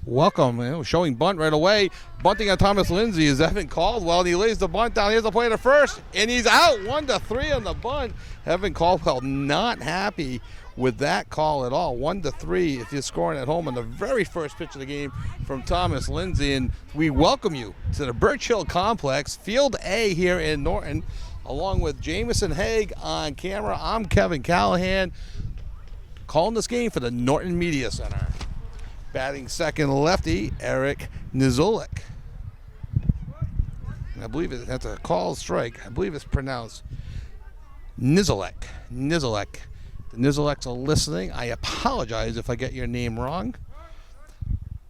welcome. Showing bunt right away. Bunting on Thomas Lindsay is Evan Caldwell, and he lays the bunt down. Here's the play to first, and he's out 1-3 on the bunt. Evan Caldwell not happy with that call at all. 1-3 if you're scoring at home on the very first pitch of the game from Thomas Lindsay. And we welcome you to the Birch Hill Complex, Field A here in Norton, along with Jamison Haig on camera. I'm Kevin Callahan, calling this game for the Norton Media Center. Batting second, lefty Eric Nizolik. I believe that's a called strike. I believe it's pronounced Nizolik. Nizolik. The Nizoliks are listening. I apologize if I get your name wrong.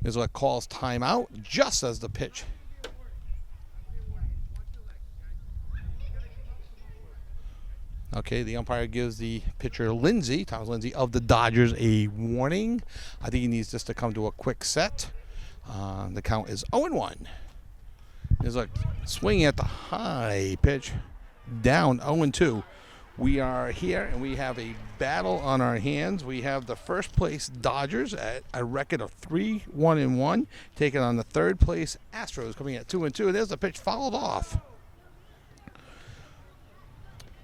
Nizolik calls timeout just as the pitch. Okay, the umpire gives the pitcher Lindsay, Thomas Lindsay of the Dodgers, a warning. I think he needs just to come to a quick set. The count is 0-1. There's a swing at the high pitch, down 0-2. We are here and we have a battle on our hands. We have the first place Dodgers at a record of 3-1-1, taking on the third place Astros coming at 2-2. There's the pitch fouled off.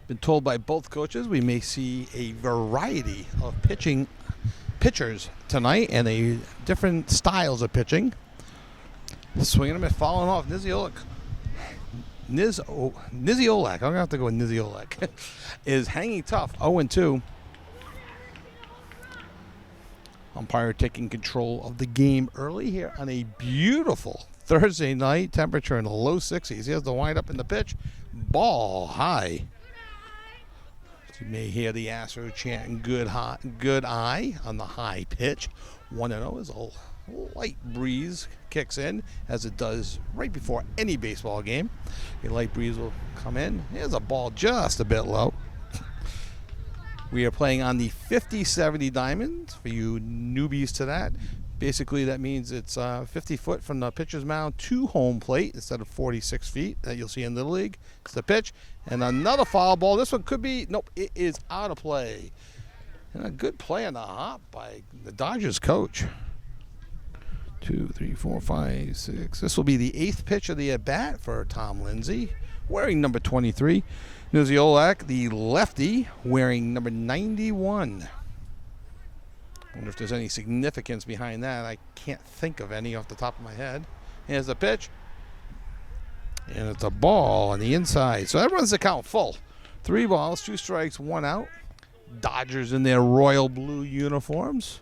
Been told by both coaches we may see a variety of pitchers tonight and a different styles of pitching. Swinging him and falling off. Niziolek, I'm going to have to go with Niziolek, is hanging tough, 0-2. Umpire taking control of the game early here on a beautiful Thursday night. Temperature in the low 60s. He has the wind up in the pitch. Ball high. You may hear the Astros chanting good eye on the high pitch. 1-0 as a light breeze kicks in, as it does right before any baseball game. A light breeze will come in. Here's a ball just a bit low. We are playing on the 50-70 diamond for you newbies to that. Basically, that means it's 50 foot from the pitcher's mound to home plate instead of 46 feet that you'll see in Little League. It's the pitch. And another foul ball. This one could be, nope, it is out of play. And a good play on the hop by the Dodgers coach. 2, 3, 4, 5, 6. This will be the 8th pitch of the at-bat for Tom Lindsay, wearing number 23. Niziolek, the lefty, wearing number 91. I wonder if there's any significance behind that. I can't think of any off the top of my head. Here's the pitch. And it's a ball on the inside. So that runs the count full. 3 balls, 2 strikes, 1 out. Dodgers in their royal blue uniforms.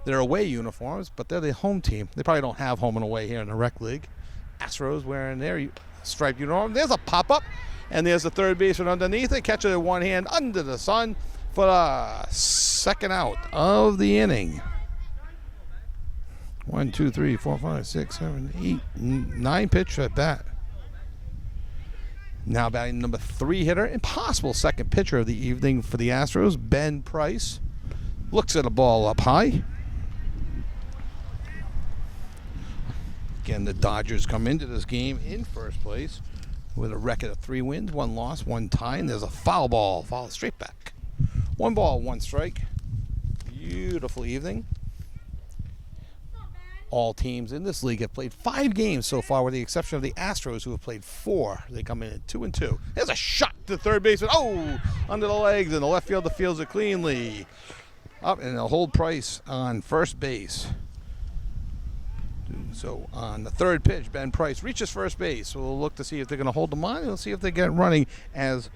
They're away uniforms, but they're the home team. They probably don't have home and away here in the rec league. Astros wearing their striped uniform. There's a pop-up, and there's the third baseman underneath it. Catch it in one hand under the sun for the second out of the inning. 1, 2, 3, 4, 5, 6, 7, 8, 9 pitch at bat. Now batting number 3 hitter and possible second pitcher of the evening for the Astros, Ben Price. Looks at a ball up high. Again, the Dodgers come into this game in first place with a record of 3 wins, 1 loss, 1 tie. And there's a foul ball, foul straight back. 1 ball, 1 strike. Beautiful evening. All teams in this league have played 5 games so far, with the exception of the Astros, who have played 4. They come in at 2-2. There's a shot to third baseman. Oh, under the legs, and the left fielder fields it cleanly. Up, and they'll hold Price on first base. So on the third pitch, Ben Price reaches first base. So we'll look to see if they're going to hold him on. We'll see if they get running, as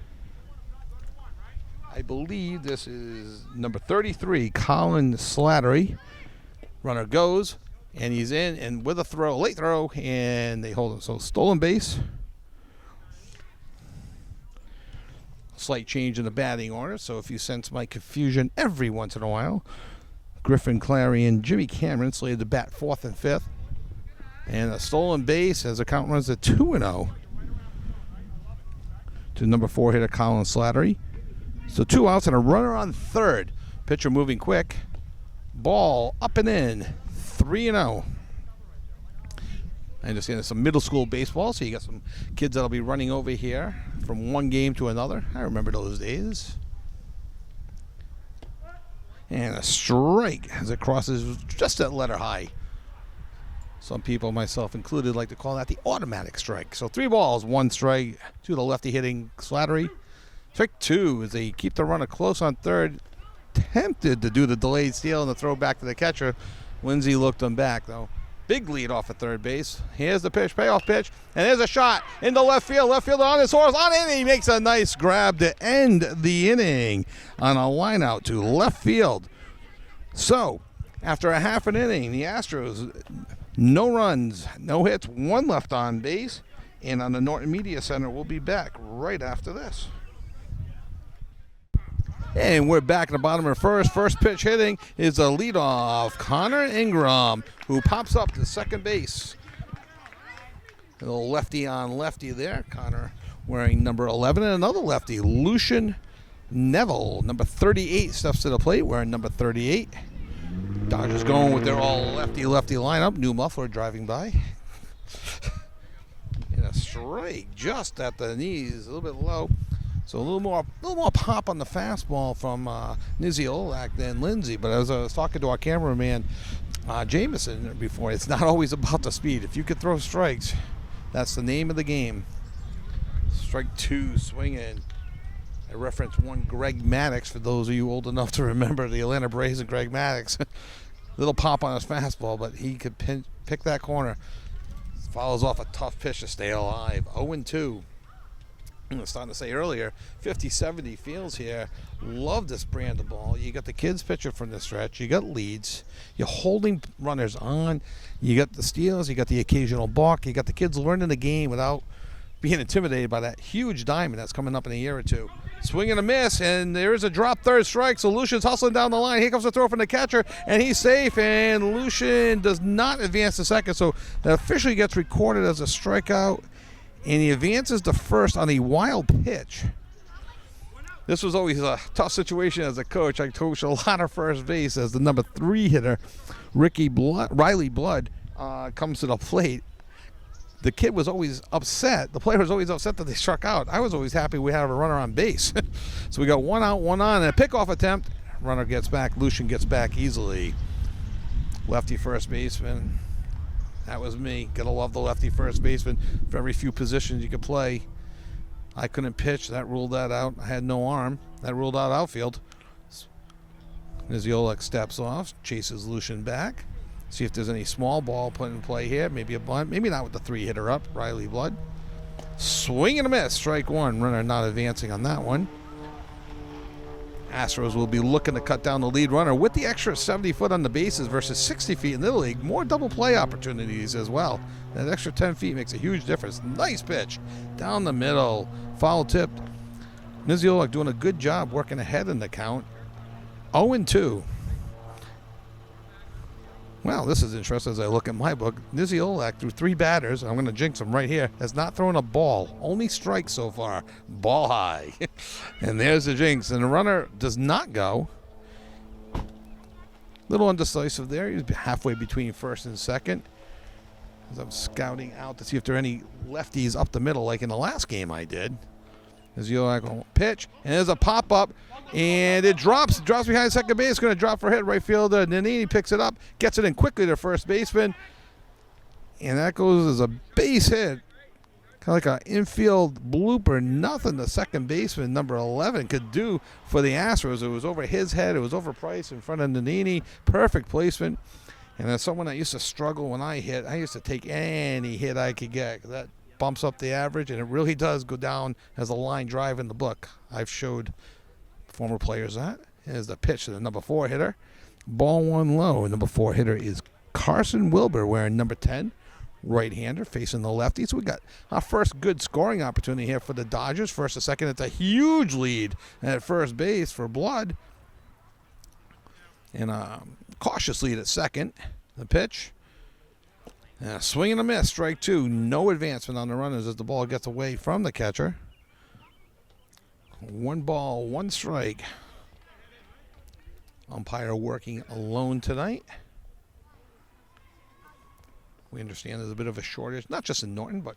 I believe this is number 33, Colin Slattery. Runner goes, and he's in, and with a throw, late throw, and they hold him. So stolen base. Slight change in the batting order, so if you sense my confusion every once in a while, Griffin Clary and Jimmy Cameron slated to bat 4th and 5th. And a stolen base as the count runs at 2-0 to number 4 hitter Colin Slattery. So 2 outs and a runner on third. Pitcher moving quick. Ball up and in. 3-0. I understand it's some middle school baseball, so you got some kids that'll be running over here from one game to another. I remember those days. And a strike as it crosses just at letter high. Some people, myself included, like to call that the automatic strike. So 3 balls, 1 strike to the lefty hitting Slattery. Strike 2 as they keep the runner close on third. Tempted to do the delayed steal and the throw back to the catcher. Lindsay looked him back, though. Big lead off at third base. Here's the pitch, payoff pitch, and there's a shot into left field. Left fielder on his horse, on in. He makes a nice grab to end the inning on a line out to left field. So, after a half an inning, the Astros, no runs, no hits, 1 left on base, and on the Norton Media Center, we'll be back right after this. And we're back in the bottom of the first. First pitch hitting is a leadoff, Connor Ingram, who pops up to second base. A little lefty on lefty there. Connor wearing number 11, and another lefty, Lucian Neville, number 38, steps to the plate wearing number 38. Dodgers going with their all lefty-lefty lineup. New muffler driving by. And a strike just at the knees, a little bit low. So a little more pop on the fastball from Niziolak than Lindsay. But as I was talking to our cameraman, Jameson, before, it's not always about the speed. If you could throw strikes, that's the name of the game. Strike 2, swinging. I referenced one Greg Maddux, for those of you old enough to remember the Atlanta Braves and Greg Maddux. Little pop on his fastball, but he could pick that corner. Follows off a tough pitch to stay alive. 0-2. I was starting to say earlier, 50-70 feels here. Love this brand of ball. You got the kids pitching from the stretch. You got leads. You're holding runners on. You got the steals. You got the occasional balk. You got the kids learning the game without being intimidated by that huge diamond that's coming up in a year or two. Swing and a miss, and there is a drop third strike. So Lucian's hustling down the line. Here comes the throw from the catcher, and he's safe. And Lucian does not advance to second, so that officially gets recorded as a strikeout. And he advances to first on a wild pitch. This was always a tough situation as a coach. I coached a lot of first base as the number 3 hitter, Riley Blood, comes to the plate. The kid was always upset. The player was always upset that they struck out. I was always happy we had a runner on base. So we got 1 out, 1 on, and a pickoff attempt. Runner gets back. Lucian gets back easily. Lefty first baseman. That was me. Gotta love the lefty first baseman. Very few positions you could play. I couldn't pitch. That ruled that out. I had no arm. That ruled out outfield. Niziolak steps off, chases Lucian back. See if there's any small ball put in play here. Maybe a bunt. Maybe not with the 3 hitter up. Riley Blood. Swing and a miss. Strike 1. Runner not advancing on that one. Astros will be looking to cut down the lead runner with the extra 70 foot on the bases versus 60 feet in Little League. More double play opportunities as well. That extra 10 feet makes a huge difference. Nice pitch. Down the middle. Foul tipped. Niziolak doing a good job working ahead in the count. 0-2. Well, this is interesting as I look at my book. Niziolak, through 3 batters, I'm going to jinx him right here, has not thrown a ball. Only strikes so far. Ball high. And there's the jinx. And the runner does not go. Little undecisive there. He's halfway between first and second. As I'm scouting out to see if there are any lefties up the middle like in the last game I did. Niziolak will pitch, and there's a pop-up, and it drops behind second base. It's going to drop for hit. Right fielder Nannini picks it up, gets it in quickly to first baseman, and that goes as a base hit. Kind of like an infield blooper. Nothing the second baseman, number 11, could do for the Astros. It was over his head. It was over Price in front of Nannini. Perfect placement. And as someone that used to struggle when I hit, I used to take any hit I could get. That bumps up the average, and it really does go down as a line drive in the book. I've showed former players that. Here's the pitch to the number 4 hitter. Ball 1 low. Number 4 hitter is Carson Wilbur, wearing number 10. Right-hander facing the lefty. So we got our first good scoring opportunity here for the Dodgers. First to second, it's a huge lead at first base for Blood. And a cautious lead at second. The pitch. Swing and a miss, strike 2. No advancement on the runners as the ball gets away from the catcher. 1 ball, 1 strike. Umpire working alone tonight. We understand there's a bit of a shortage, not just in Norton, but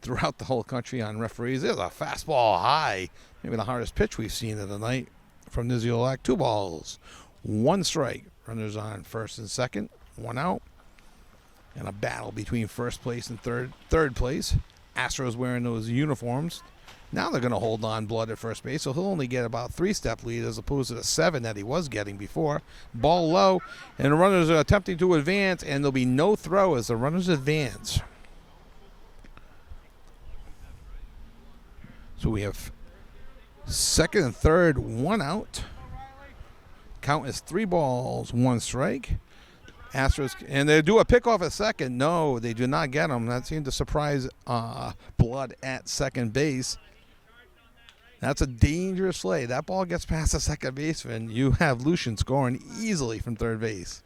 throughout the whole country on referees. There's a fastball high. Maybe the hardest pitch we've seen of the night from Niziolak. 2 balls, 1 strike. Runners on first and second, 1 out. And a battle between first place and third place. Astros wearing those uniforms. Now they're going to hold on blood at first base, so he'll only get about 3-step lead as opposed to the 7 that he was getting before. Ball low, and the runners are attempting to advance, and there'll be no throw as the runners advance. So we have second and third, 1 out. Count is 3 balls, 1 strike. Astros, and they do a pickoff at second. No, they do not get him. That seemed to surprise Blood at second base. That's a dangerous play. That ball gets past the second baseman. You have Lucian scoring easily from third base.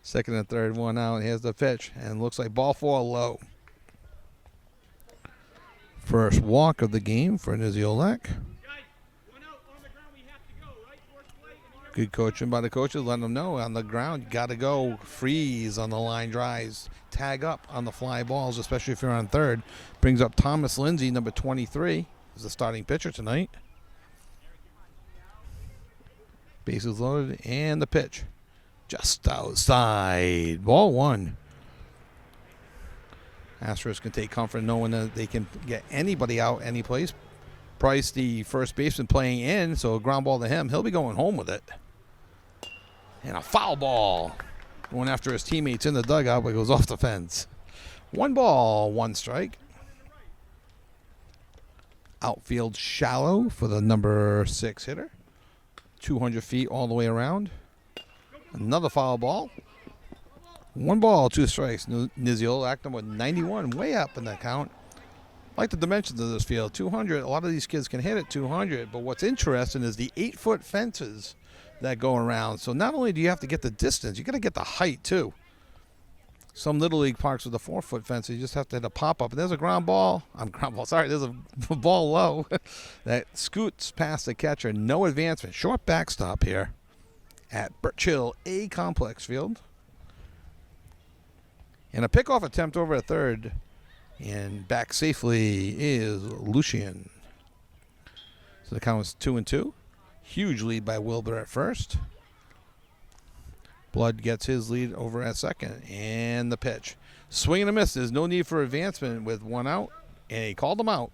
Second and third, 1 out. Here's the pitch, and looks like ball 4 low. First walk of the game for Niziolek. Good coaching by the coaches, letting them know on the ground, you got to go. Freeze on the line drives. Tag up on the fly balls, especially if you're on third. Brings up Thomas Lindsay, number 23, is the starting pitcher tonight. Bases loaded, and the pitch. Just outside. Ball 1. Astros can take comfort knowing that they can get anybody out any place. Price, the first baseman, playing in, so a ground ball to him. He'll be going home with it. And a foul ball. Going after his teammates in the dugout, but it goes off the fence. 1 ball, 1 strike. Outfield shallow for the number 6 hitter. 200 feet all the way around. Another foul ball. 1 ball, 2 strikes. Niziol acting with 91, way up in that count. I like the dimensions of this field. 200, a lot of these kids can hit at 200, but what's interesting is the 8-foot fences that go around. So not only do you have to get the distance, you got to get the height too. Some Little League parks with a 4-foot fence, you just have to hit a pop-up. And there's a ground ball. There's a ball low that scoots past the catcher. No advancement. Short backstop here at Birch Hill A Complex Field. And a pickoff attempt over at third. And back safely is Lucian. So the count is 2-2. Huge lead by Wilbur at first. Blood gets his lead over at second. And the pitch. Swing and a miss. There's no need for advancement with 1 out. And he called him out.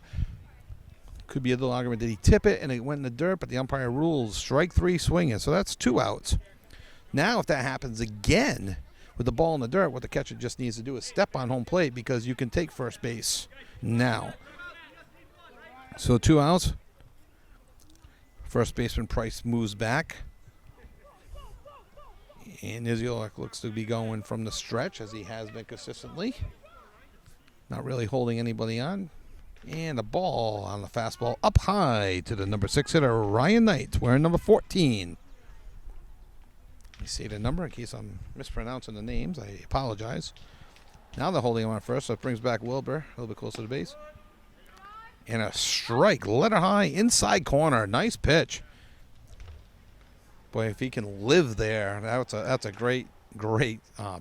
Could be a little argument. Did he tip it and it went in the dirt? But the umpire rules strike 3 swinging. So that's 2 outs. Now if that happens again with the ball in the dirt, what the catcher just needs to do is step on home plate because you can take first base now. So 2 outs. First baseman Price moves back. And Niziolek looks to be going from the stretch as he has been consistently. Not really holding anybody on. And a ball on the fastball up high to the number 6 hitter, Ryan Knight, wearing number 14. You see the number in case I'm mispronouncing the names. I apologize. Now they're holding him on first, so it brings back Wilbur a little bit closer to the base. And a strike, letter high, inside corner. Nice pitch. Boy, if he can live there, that's a great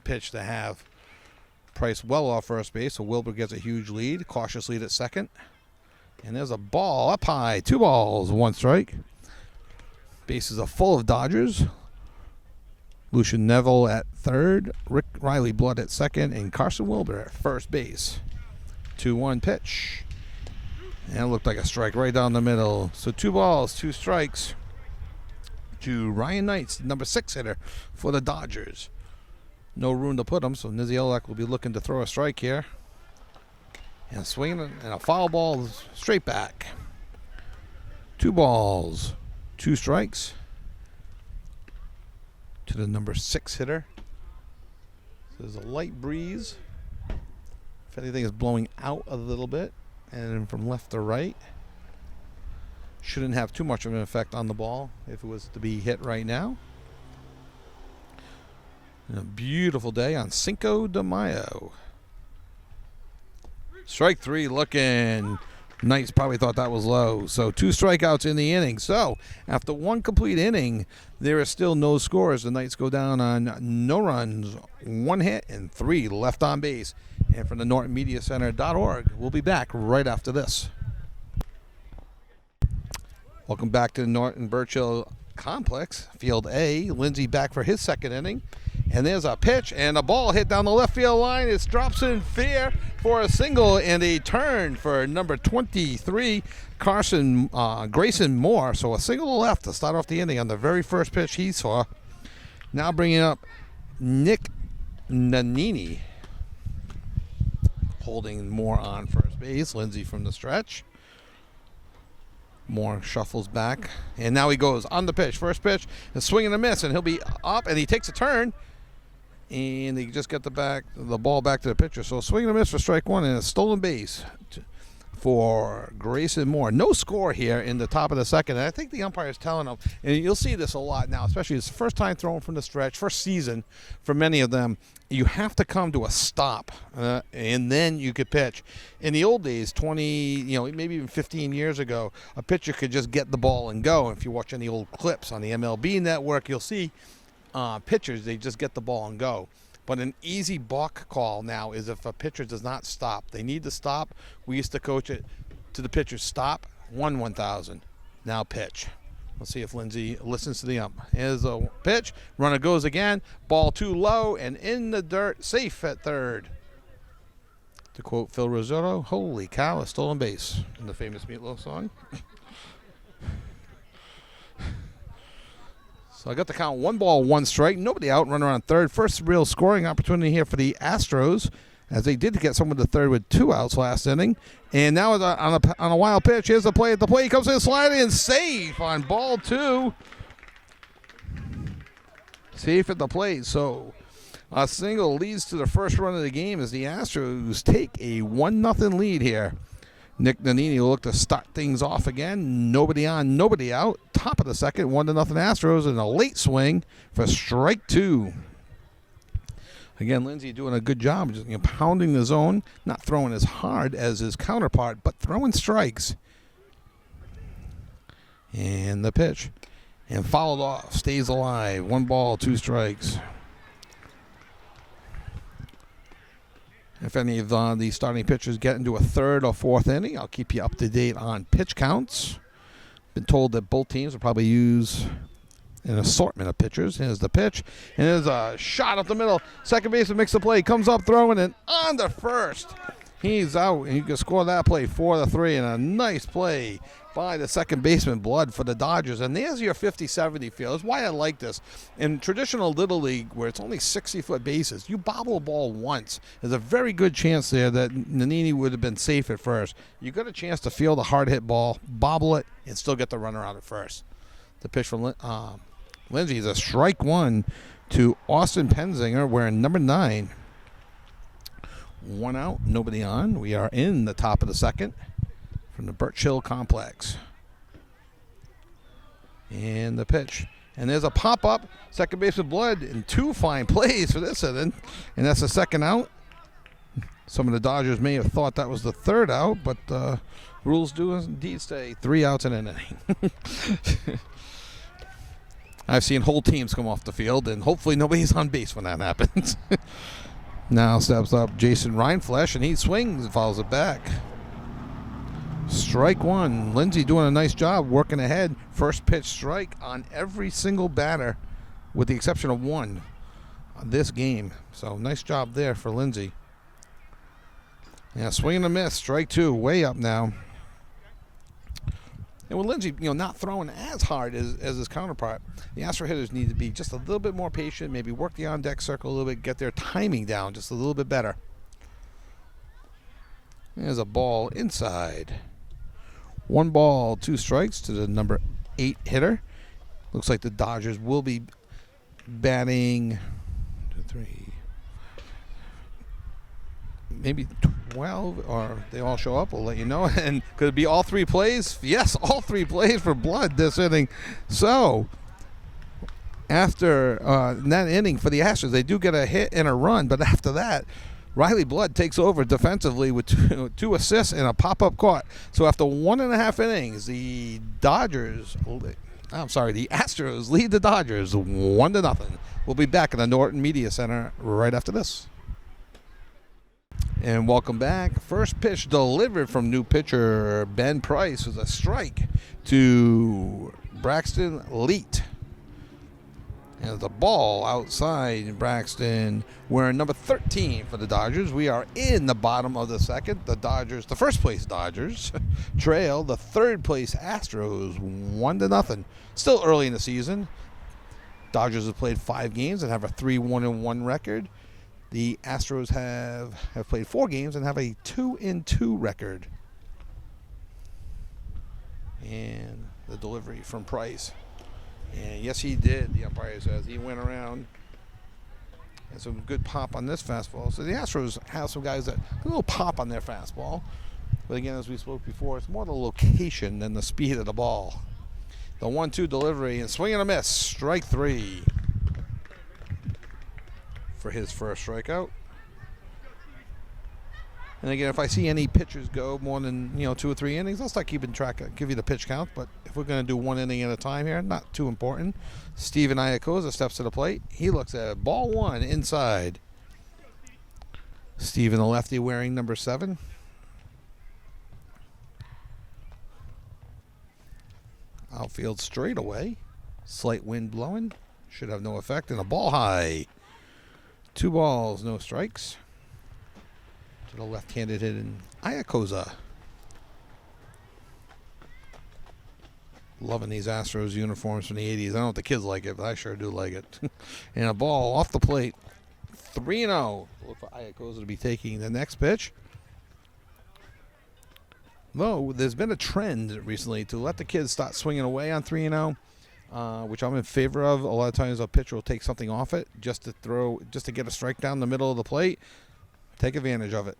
pitch to have. Price well off first base, so Wilbur gets a huge lead. Cautious lead at second. And there's a ball up high. 2 balls, 1 strike. Bases are full of Dodgers. Lucian Neville at third. Rick Riley Blood at second. And Carson Wilbur at first base. 2-1 pitch. And it looked like a strike right down the middle. So 2 balls, 2 strikes to Ryan Knight, number 6 hitter for the Dodgers. No room to put him, so Niziolek will be looking to throw a strike here. And swinging and a foul ball straight back. 2 balls, 2 strikes to the number 6 hitter. So there's a light breeze. If anything is blowing out a little bit and from left to right. Shouldn't have too much of an effect on the ball if it was to be hit right now. And a beautiful day on Cinco de Mayo. Strike 3 looking. Knights probably thought that was low. So 2 strikeouts in the inning. So after 1 complete inning, there is still no scores. The Knights go down on no runs, 1 hit, and 3 left on base. And from the NortonMediaCenter.org, we'll be back right after this. Welcome back to the Norton Birch Hill Complex, Field A. Lindsay back for his second inning. And there's a pitch and a ball hit down the left field line. It drops in fair for a single and a turn for number 23, Grayson Moore. So a single to left to start off the inning on the very first pitch he saw. Now bringing up Nick Nannini, holding Moore on first base. Lindsay from the stretch. Moore shuffles back, and now he goes on the pitch. First pitch, a swing and a miss, and he'll be up, and he takes a turn, and they just get the ball back to the pitcher. So swing and a miss for strike one, and a stolen base for Grayson Moore. No score here in the top of the second, and I think the umpire is telling them, and you'll see this a lot now, especially it's the first time throwing from the stretch, first season for many of them. You have to come to a stop, and then you could pitch. In the old days, 20, maybe even 15 years ago, a pitcher could just get the ball and go. If you watch any old clips on the MLB network, you'll see pitchers, they just get the ball and go. But an easy balk call now is if a pitcher does not stop. They need to stop. We used to coach it to the pitcher, stop, 1,000. Now pitch. Let's see if Lindsay listens to the ump. Here's a pitch. Runner goes again. Ball too low and in the dirt. Safe at third. To quote Phil Risotto, holy cow, a stolen base in the famous Meatloaf song. So I got the count 1 ball, 1 strike. Nobody out. Runner on third. First real scoring opportunity here for the Astros, as they did get someone to third with 2 outs last inning. And now on a wild pitch, here's the play at the plate. He comes in sliding and safe on ball 2. Safe at the plate. So a single leads to the first run of the game as the Astros take a 1-0 lead here. Nick Nannini will look to start things off again. Nobody on, nobody out. Top of the second, 1-0 Astros, and a late swing for strike 2. Again, Lindsay doing a good job, just pounding the zone, not throwing as hard as his counterpart, but throwing strikes. And the pitch. And fouled off, stays alive. 1 ball, 2 strikes. If any of the starting pitchers get into a third or fourth inning, I'll keep you up to date on pitch counts. Been told that both teams will probably use an assortment of pitchers. Here's the pitch, and there's a shot up the middle. Second baseman makes the play, comes up throwing it on the first. He's out, and you can score that play 4-3, and a nice play by the second baseman, Blood, for the Dodgers. And there's your 50-70 field. That's why I like this. In traditional Little League, where it's only 60-foot bases, you bobble a ball once. There's a very good chance there that Nannini would have been safe at first. You got a chance to field a hard-hit ball, bobble it, and still get the runner out at first. The pitch from Lindsay is a strike 1 to Austin Penzinger, wearing number 9. 1 out, nobody on. We are in the top of the second from the Birch Hill complex. And the pitch. And there's a pop-up. Second baseman Blood, and 2 fine plays for this inning. And that's the second out. Some of the Dodgers may have thought that was the third out, but rules do indeed say 3 outs in an inning. I've seen whole teams come off the field, and hopefully nobody's on base when that happens. Now steps up Jason Reinflesh, and he swings and follows it back. Strike 1. Lindsay doing a nice job working ahead. First pitch strike on every single batter, with the exception of 1 on this game. So nice job there for Lindsay. Yeah, swing and a miss. Strike 2. Way up now. And with Lindsay, not throwing as hard as his counterpart, the Astro hitters need to be just a little bit more patient, maybe work the on-deck circle a little bit, get their timing down just a little bit better. There's a ball inside. 1 ball, 2 strikes to the number 8 hitter. Looks like the Dodgers will be batting 2, 3, maybe 12, or they all show up. We'll let you know. And could it be all 3 plays? Yes, all 3 plays for Blood this inning. So after that inning for the Astros, they do get a hit and a run, but after that, Riley Blood takes over defensively with 2 assists and a pop-up caught. So after 1.5 innings, the Astros lead the Dodgers 1-0. We'll be back in the Norton Media Center right after this. And welcome back. First pitch delivered from new pitcher Ben Price was a strike to Braxton Leet. And the ball outside Braxton. We're number 13 for the Dodgers. We are in the bottom of the second. The Dodgers, the first place Dodgers, trail the third place Astros 1-0. Still early in the season. Dodgers have played 5 games and have a 3-1-1 record. The Astros have played 4 games and have a 2-2 record. And the delivery from Price. And yes, he did, the umpire says. He went around. And some good pop on this fastball. So the Astros have some guys that a little pop on their fastball. But again, as we spoke before, it's more the location than the speed of the ball. The 1-2 delivery and swing and a miss. Strike 3 for his first strikeout. And again, if I see any pitchers go more than 2 or 3 innings, I'll start keeping track. I'll give you the pitch count. But if we're going to do 1 inning at a time here, not too important. Steven Iacosa steps to the plate. He looks at it. Ball 1 inside. Steven, the lefty, wearing number 7. Outfield straight away. Slight wind blowing. Should have no effect. And a ball high. 2 balls, no strikes. To the left-handed hitting Iacosa. Loving these Astros uniforms from the 80s. I don't know if the kids like it, but I sure do like it. And a ball off the plate. 3-0. Look for Iacosa to be taking the next pitch. Though there's been a trend recently to let the kids start swinging away on 3-0, which I'm in favor of. A lot of times a pitcher will take something off it just to get a strike down the middle of the plate. Take advantage of it.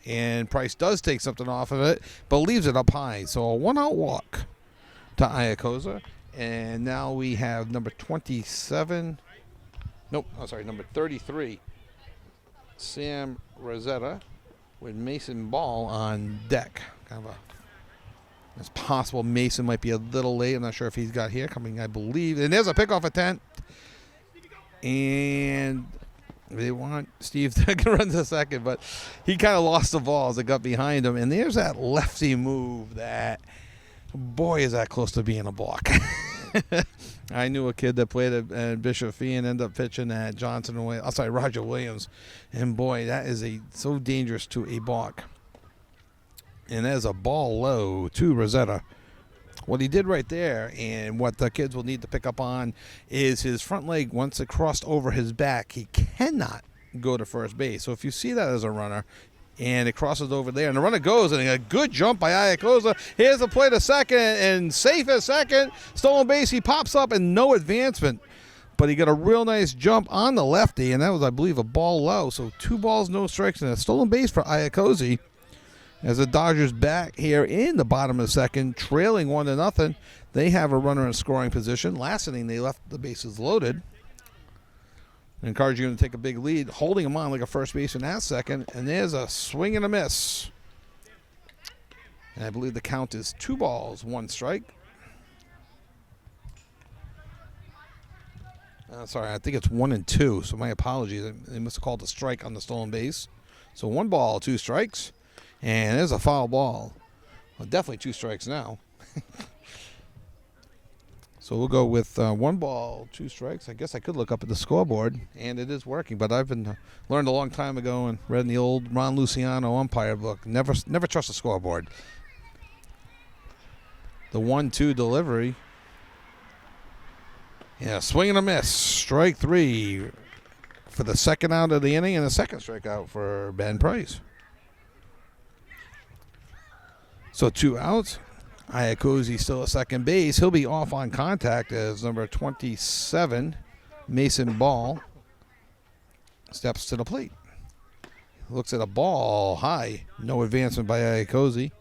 And Price does take something off of it, but leaves it up high. So a 1-out walk to Iacosa. And now we have number 27. Number 33. Sam Rosetta with Mason Ball on deck. It's possible Mason might be a little late. I'm not sure if he's got here coming, I believe. And there's a pickoff attempt. And they want Steve to run to second, but he kind of lost the ball as it got behind him. And there's that lefty move that, boy, is that close to being a balk. I knew a kid that played at Bishop Fee and ended up pitching at Roger Williams. And, boy, that is so dangerous to a balk. And there's a ball low to Rosetta. What he did right there, and what the kids will need to pick up on, is his front leg, once it crossed over his back, he cannot go to first base. So if you see that as a runner, and it crosses over there, and the runner goes, and a good jump by Iacosa. Here's the play to second, and safe at second. Stolen base, he pops up, and no advancement. But he got a real nice jump on the lefty, and that was, I believe, a ball low. So 2 balls, no strikes, and a stolen base for Iacosa. As the Dodgers back here in the bottom of the second, trailing 1-0. They have a runner in scoring position. Last inning, they left the bases loaded. Encouraging him to take a big lead, holding him on like a first baseman at second. And there's a swing and a miss. And I believe the count is 2 balls, 1 strike. Sorry, I think it's 1-2, so my apologies. They must have called a strike on the stolen base. So 1 ball, 2 strikes. And there's a foul ball. Well, definitely 2 strikes now. So we'll go with 1 ball, 2 strikes. I guess I could look up at the scoreboard, and it is working. But I've been learned a long time ago and read in the old Ron Luciano umpire book. Never trust the scoreboard. The 1-2 delivery. Yeah, swing and a miss. Strike 3 for the second out of the inning, and the second strikeout for Ben Price. So 2 outs. Iacosa still at second base. He'll be off on contact as number 27, Mason Ball, steps to the plate. Looks at a ball high. No advancement by Iacosa.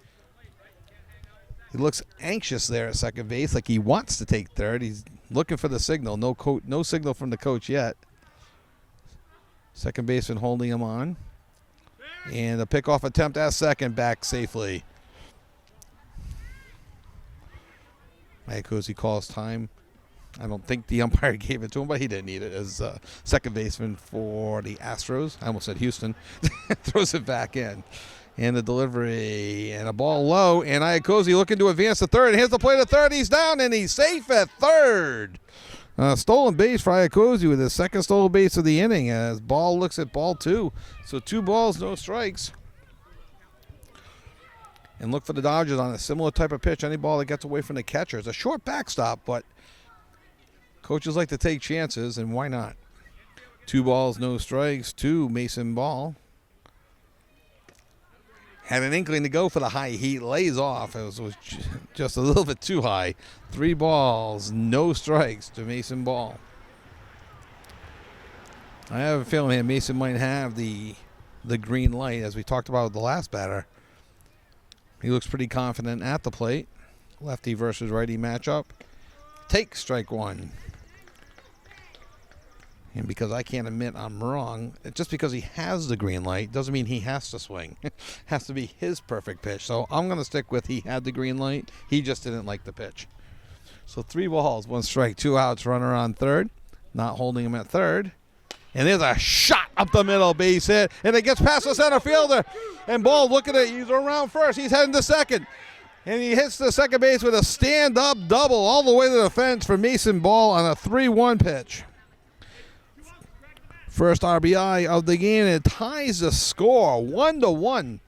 He looks anxious there at second base, like he wants to take third. He's looking for the signal. No signal from the coach yet. Second baseman holding him on. And a pickoff attempt at second, back safely. Iacosa calls time. I don't think the umpire gave it to him, but he didn't need it as second baseman for the Astros. I almost said Houston. Throws it back in. And the delivery and a ball low. And Iacosa looking to advance to third. And here's the play to third. He's down and he's safe at third. Stolen base for Iacozi with his second stolen base of the inning as Ball looks at ball 2. So 2 balls, no strikes. And look for the Dodgers on a similar type of pitch. Any ball that gets away from the catcher. It's a short backstop, but coaches like to take chances, and why not? 2 balls, no strikes to Mason Ball. Had an inkling to go for the high heat, lays off. It was just a little bit too high. 3 balls, no strikes to Mason Ball. I have a feeling that Mason might have the green light, as we talked about with the last batter. He looks pretty confident at the plate. Lefty versus righty matchup. Take strike 1. And because I can't admit I'm wrong, just because he has the green light doesn't mean he has to swing. Has to be his perfect pitch. So I'm going to stick with he had the green light. He just didn't like the pitch. So 3 balls, 1 strike, 2 outs, runner on third. Not holding him at third. And there's a shot up the middle, base hit. And it gets past the center fielder. And Ball, look at it. He's around first. He's heading to second. And he hits the second base with a stand-up double all the way to the fence for Mason Ball on a 3-1 pitch. First RBI of the game. It ties the score 1-1.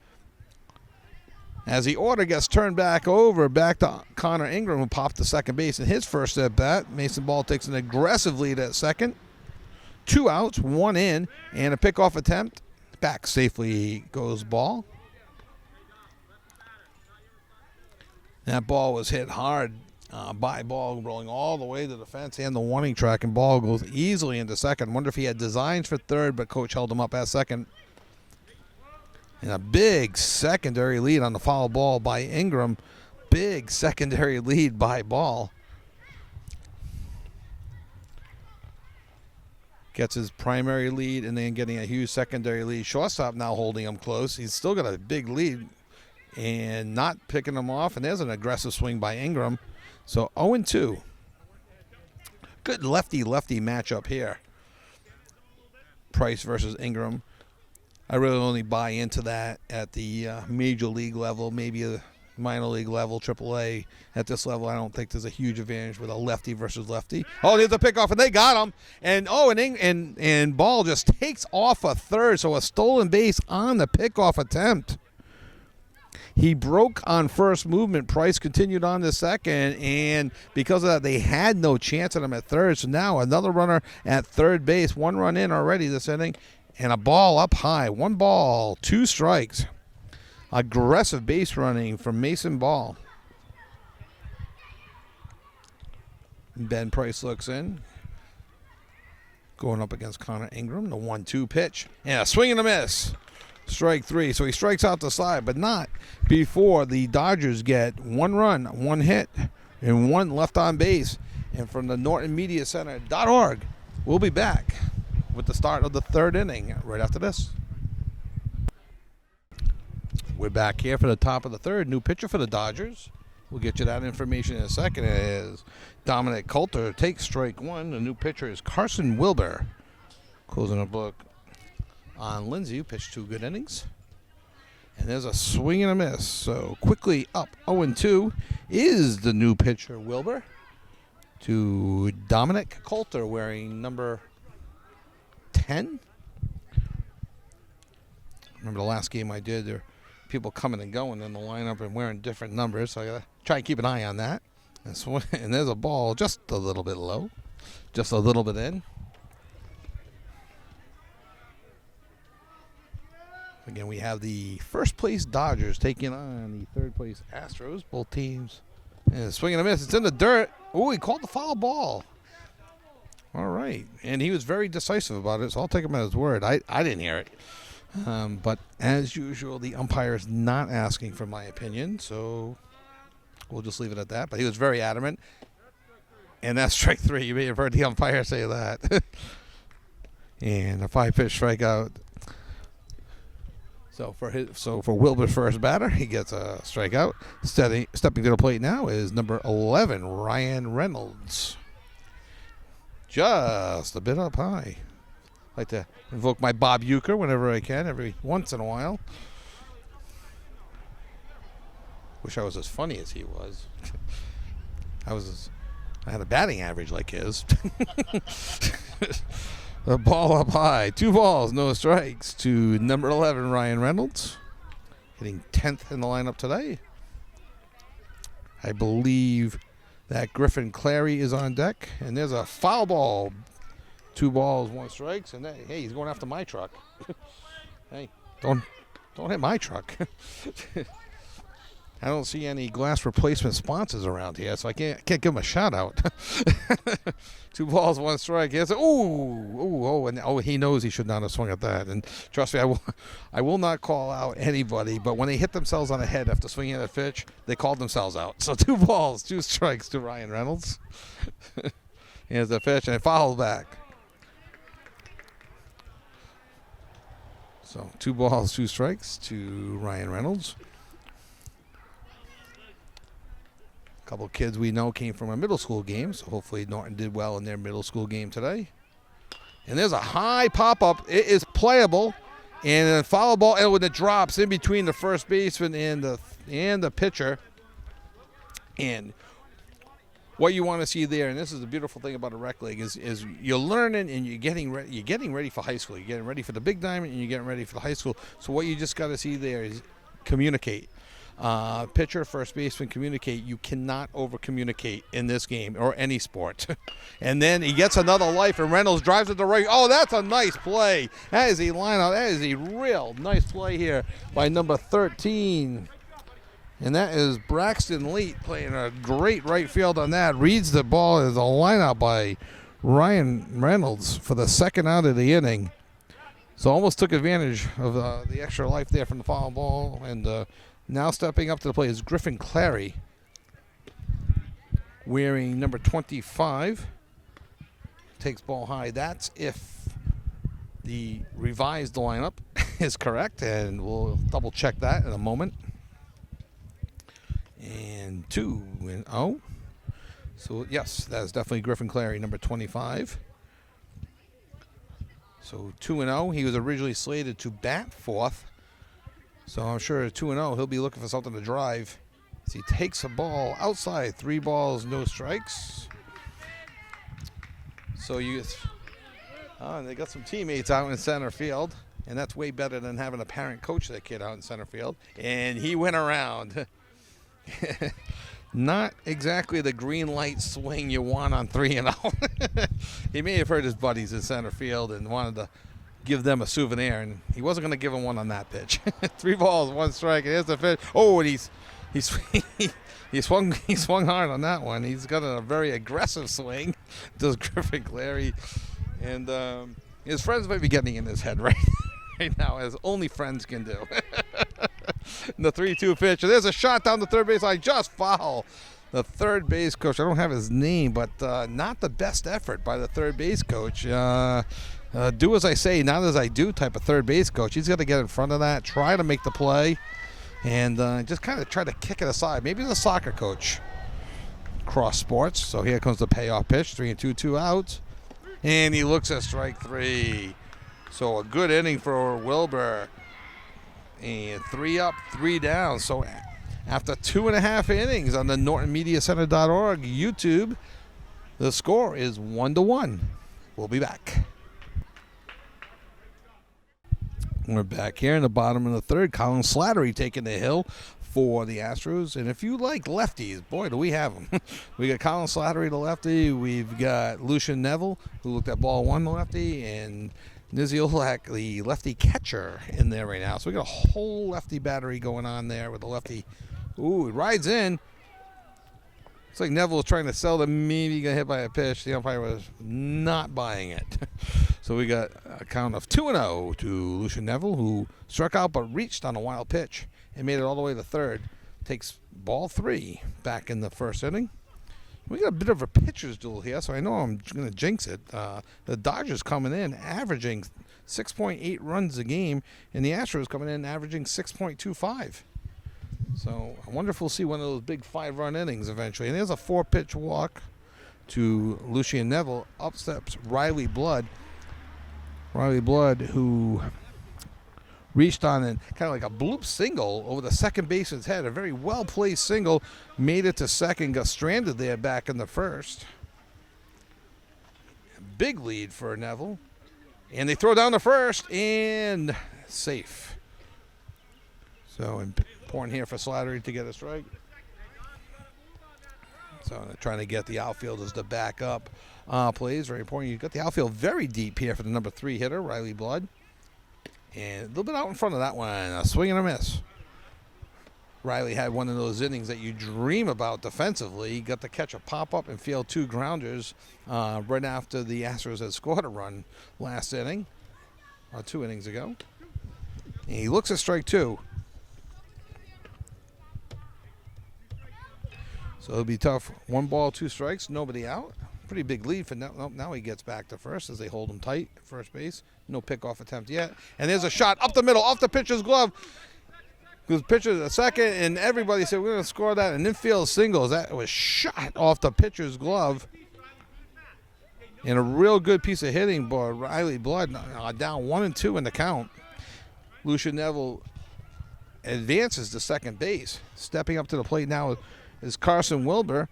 As the order gets turned back to Connor Ingram, who popped the second base in his first at bat. Mason Ball takes an aggressive lead at second. 2 outs, 1 in, and a pickoff attempt. Back safely goes Ball. That ball was hit hard by Ball, rolling all the way to the fence and the warning track, and Ball goes easily into second. Wonder if he had designs for third, but coach held him up at second. And a big secondary lead on the foul ball by Ingram. Big secondary lead by Ball. Gets his primary lead and then getting a huge secondary lead. Shortstop now holding him close. He's still got a big lead and not picking him off. And there's an aggressive swing by Ingram. So 0-2. Good lefty-lefty matchup here. Price versus Ingram. I really only buy into that at the major league level, maybe a minor league level, AAA. At this level, I don't think there's a huge advantage with a lefty versus lefty. Oh, there's a pickoff, and they got him. And and Ball just takes off a third, so a stolen base on the pickoff attempt. He broke on first movement. Price continued on to second, and because of that, they had no chance at him at third. So now another runner at third base. 1 run in already this inning, and a ball up high. 1 ball, 2 strikes. Aggressive base running from Mason Ball. Ben Price looks in. Going up against Connor Ingram. The 1-2 pitch. And a swing and a miss. Strike 3. So he strikes out the side, but not before the Dodgers get 1 run, 1 hit, and 1 left on base. And from the NortonMediaCenter.org, we'll be back with the start of the 3rd inning right after this. We're back here for the top of the 3rd. New pitcher for the Dodgers. We'll get you that information in a second. It is Dominic Coulter takes strike 1. The new pitcher is Carson Wilbur. Closing the book on Lindsay, who pitched 2 good innings. And there's a swing and a miss. So quickly up 0-2 is the new pitcher Wilbur to Dominic Coulter, wearing number 10. Remember the last game I did, there were people coming and going in the lineup and wearing different numbers, so I gotta try and keep an eye on that. And there's a ball just a little bit low, just a little bit in. Again, we have the first place Dodgers taking on the 3rd place Astros. Both teams. And swing and a miss. It's in the dirt. Oh, he called the foul ball. All right. And he was very decisive about it, so I'll take him at his word. I didn't hear it. But as usual, the umpire is not asking for my opinion, so we'll just leave it at that. But he was very adamant. And that's strike 3. You may have heard the umpire say that. And a 5-pitch strikeout. So for Wilbur's first batter, he gets a strikeout. Stepping to the plate now is number 11, Ryan Reynolds. Just a bit up high. I like to invoke my Bob Uecker whenever I can, every once in a while. Wish I was as funny as he was. I had a batting average like his. The ball up high. 2 balls, no strikes to number 11, Ryan Reynolds. Hitting 10th in the lineup today. I believe that Griffin Clary is on deck. And there's a foul ball. 2 balls, 1 strikes. And hey, he's going after my truck. Hey, don't hit my truck. I don't see any glass replacement sponsors around here, so I can't give him a shout out. 2 balls, 1 strike. Yes. He knows he should not have swung at that. And trust me, I will not call out anybody, but when they hit themselves on the head after swinging at a pitch, they called themselves out. So 2 balls, 2 strikes to Ryan Reynolds. Here's the pitch, and it fouled back. So 2 balls, 2 strikes to Ryan Reynolds. Couple of kids we know came from a middle school game, so hopefully Norton did well in their middle school game today. And there's a high pop-up. It is playable. And a foul ball, and when it drops in between the first baseman and the pitcher. And what you want to see there, and this is the beautiful thing about a rec league, is you're learning and you're getting ready for high school. You're getting ready for the big diamond, and you're getting ready for the high school. So what you just got to see there is communicate. Pitcher, first baseman, communicate. You cannot over-communicate in this game or any sport. And then he gets another life, and Reynolds drives it to right. Oh, that's a nice play. That is a line-out. That is a real nice play here by number 13. And that is Braxton Leet playing a great right field on that. Reads the ball as a line-out by Ryan Reynolds for the 2nd out of the inning. So almost took advantage of the extra life there from the foul ball. And now stepping up to the plate is Griffin Clary, wearing number 25. Takes ball high. That's if the revised lineup is correct, and we'll double check that in a moment. And 2-0. So yes, that is definitely Griffin Clary, number 25. So 2-0. He was originally slated to bat 4th. So I'm sure at 2-0, he'll be looking for something to drive. As he takes a ball outside. 3 balls, no strikes. So and they got some teammates out in center field. And that's way better than having a parent coach that kid out in center field. And he went around. Not exactly the green light swing you want on 3-0. He may have heard his buddies in center field and wanted to give them a souvenir, and he wasn't going to give him one on that pitch. 3 balls, 1 strike. Here's the pitch. Oh, and he swung hard on that one. He's got a very aggressive swing. Does Griffin Clary, and his friends might be getting in his head right now, as only friends can do. The 3-2 pitch. And there's a shot down the third base line, just foul. The third base coach, I don't have his name, but not the best effort by the third base coach. Do as I say, not as I do type of third base coach. He's got to get in front of that, try to make the play, and just kind of try to kick it aside. Maybe the soccer coach. Cross sports. So here comes the payoff pitch. 3-2, 2 outs. And he looks at strike 3. So a good inning for Wilbur. And 3 up, 3 down. So after 2.5 innings on the NortonMediaCenter.org YouTube, the score is 1-1. We'll be back. We're back here in the bottom of the 3rd. Colin Slattery taking the hill for the Astros. And if you like lefties, boy, do we have them. We got Colin Slattery, the lefty. We've got Lucian Neville, who looked at ball 1, the lefty. And Niziolak, the lefty catcher, in there right now. So we got a whole lefty battery going on there with the lefty. Ooh, it rides in. Looks like Neville was trying to sell them. Maybe he got hit by a pitch. The umpire was not buying it. So we got a count of 2-0 to Lucian Neville, who struck out but reached on a wild pitch and made it all the way to 3rd. Takes ball 3 back in the 1st inning. We got a bit of a pitcher's duel here, so I know I'm going to jinx it. The Dodgers coming in, averaging 6.8 runs a game, and the Astros coming in, averaging 6.25. So I wonder if we'll see one of those big 5-run innings eventually. And there's a 4-pitch walk to Lucian Neville. Up steps Riley Blood. Riley Blood, who reached on and kind of like a bloop single over the second baseman's head. A very well-placed single. Made it to second, got stranded there back in the 1st. big lead for Neville. And they throw down the first, and safe. So important here for Slattery to get a strike. So they're trying to get the outfielders to back up plays. Very important. You've got the outfield very deep here for the number 3 hitter, Riley Blood. And a little bit out in front of that one. A swing and a miss. Riley had one of those innings that you dream about defensively. He got to catch a pop-up and field 2 grounders right after the Astros had scored a run last inning, or 2 innings ago. And he looks at strike 2. So it'll be tough. 1 ball, 2 strikes, nobody out. Pretty big lead for now. Now he gets back to first as they hold him tight at first base. No pickoff attempt yet. And there's a shot up the middle, off the pitcher's glove. Because pitcher's a second, and everybody said, we're going to score that. An infield single. That was shot off the pitcher's glove. And a real good piece of hitting by Riley Blood. Down 1-2 in the count. Lucian Neville advances to second base. Stepping up to the plate now is Carson Wilbur,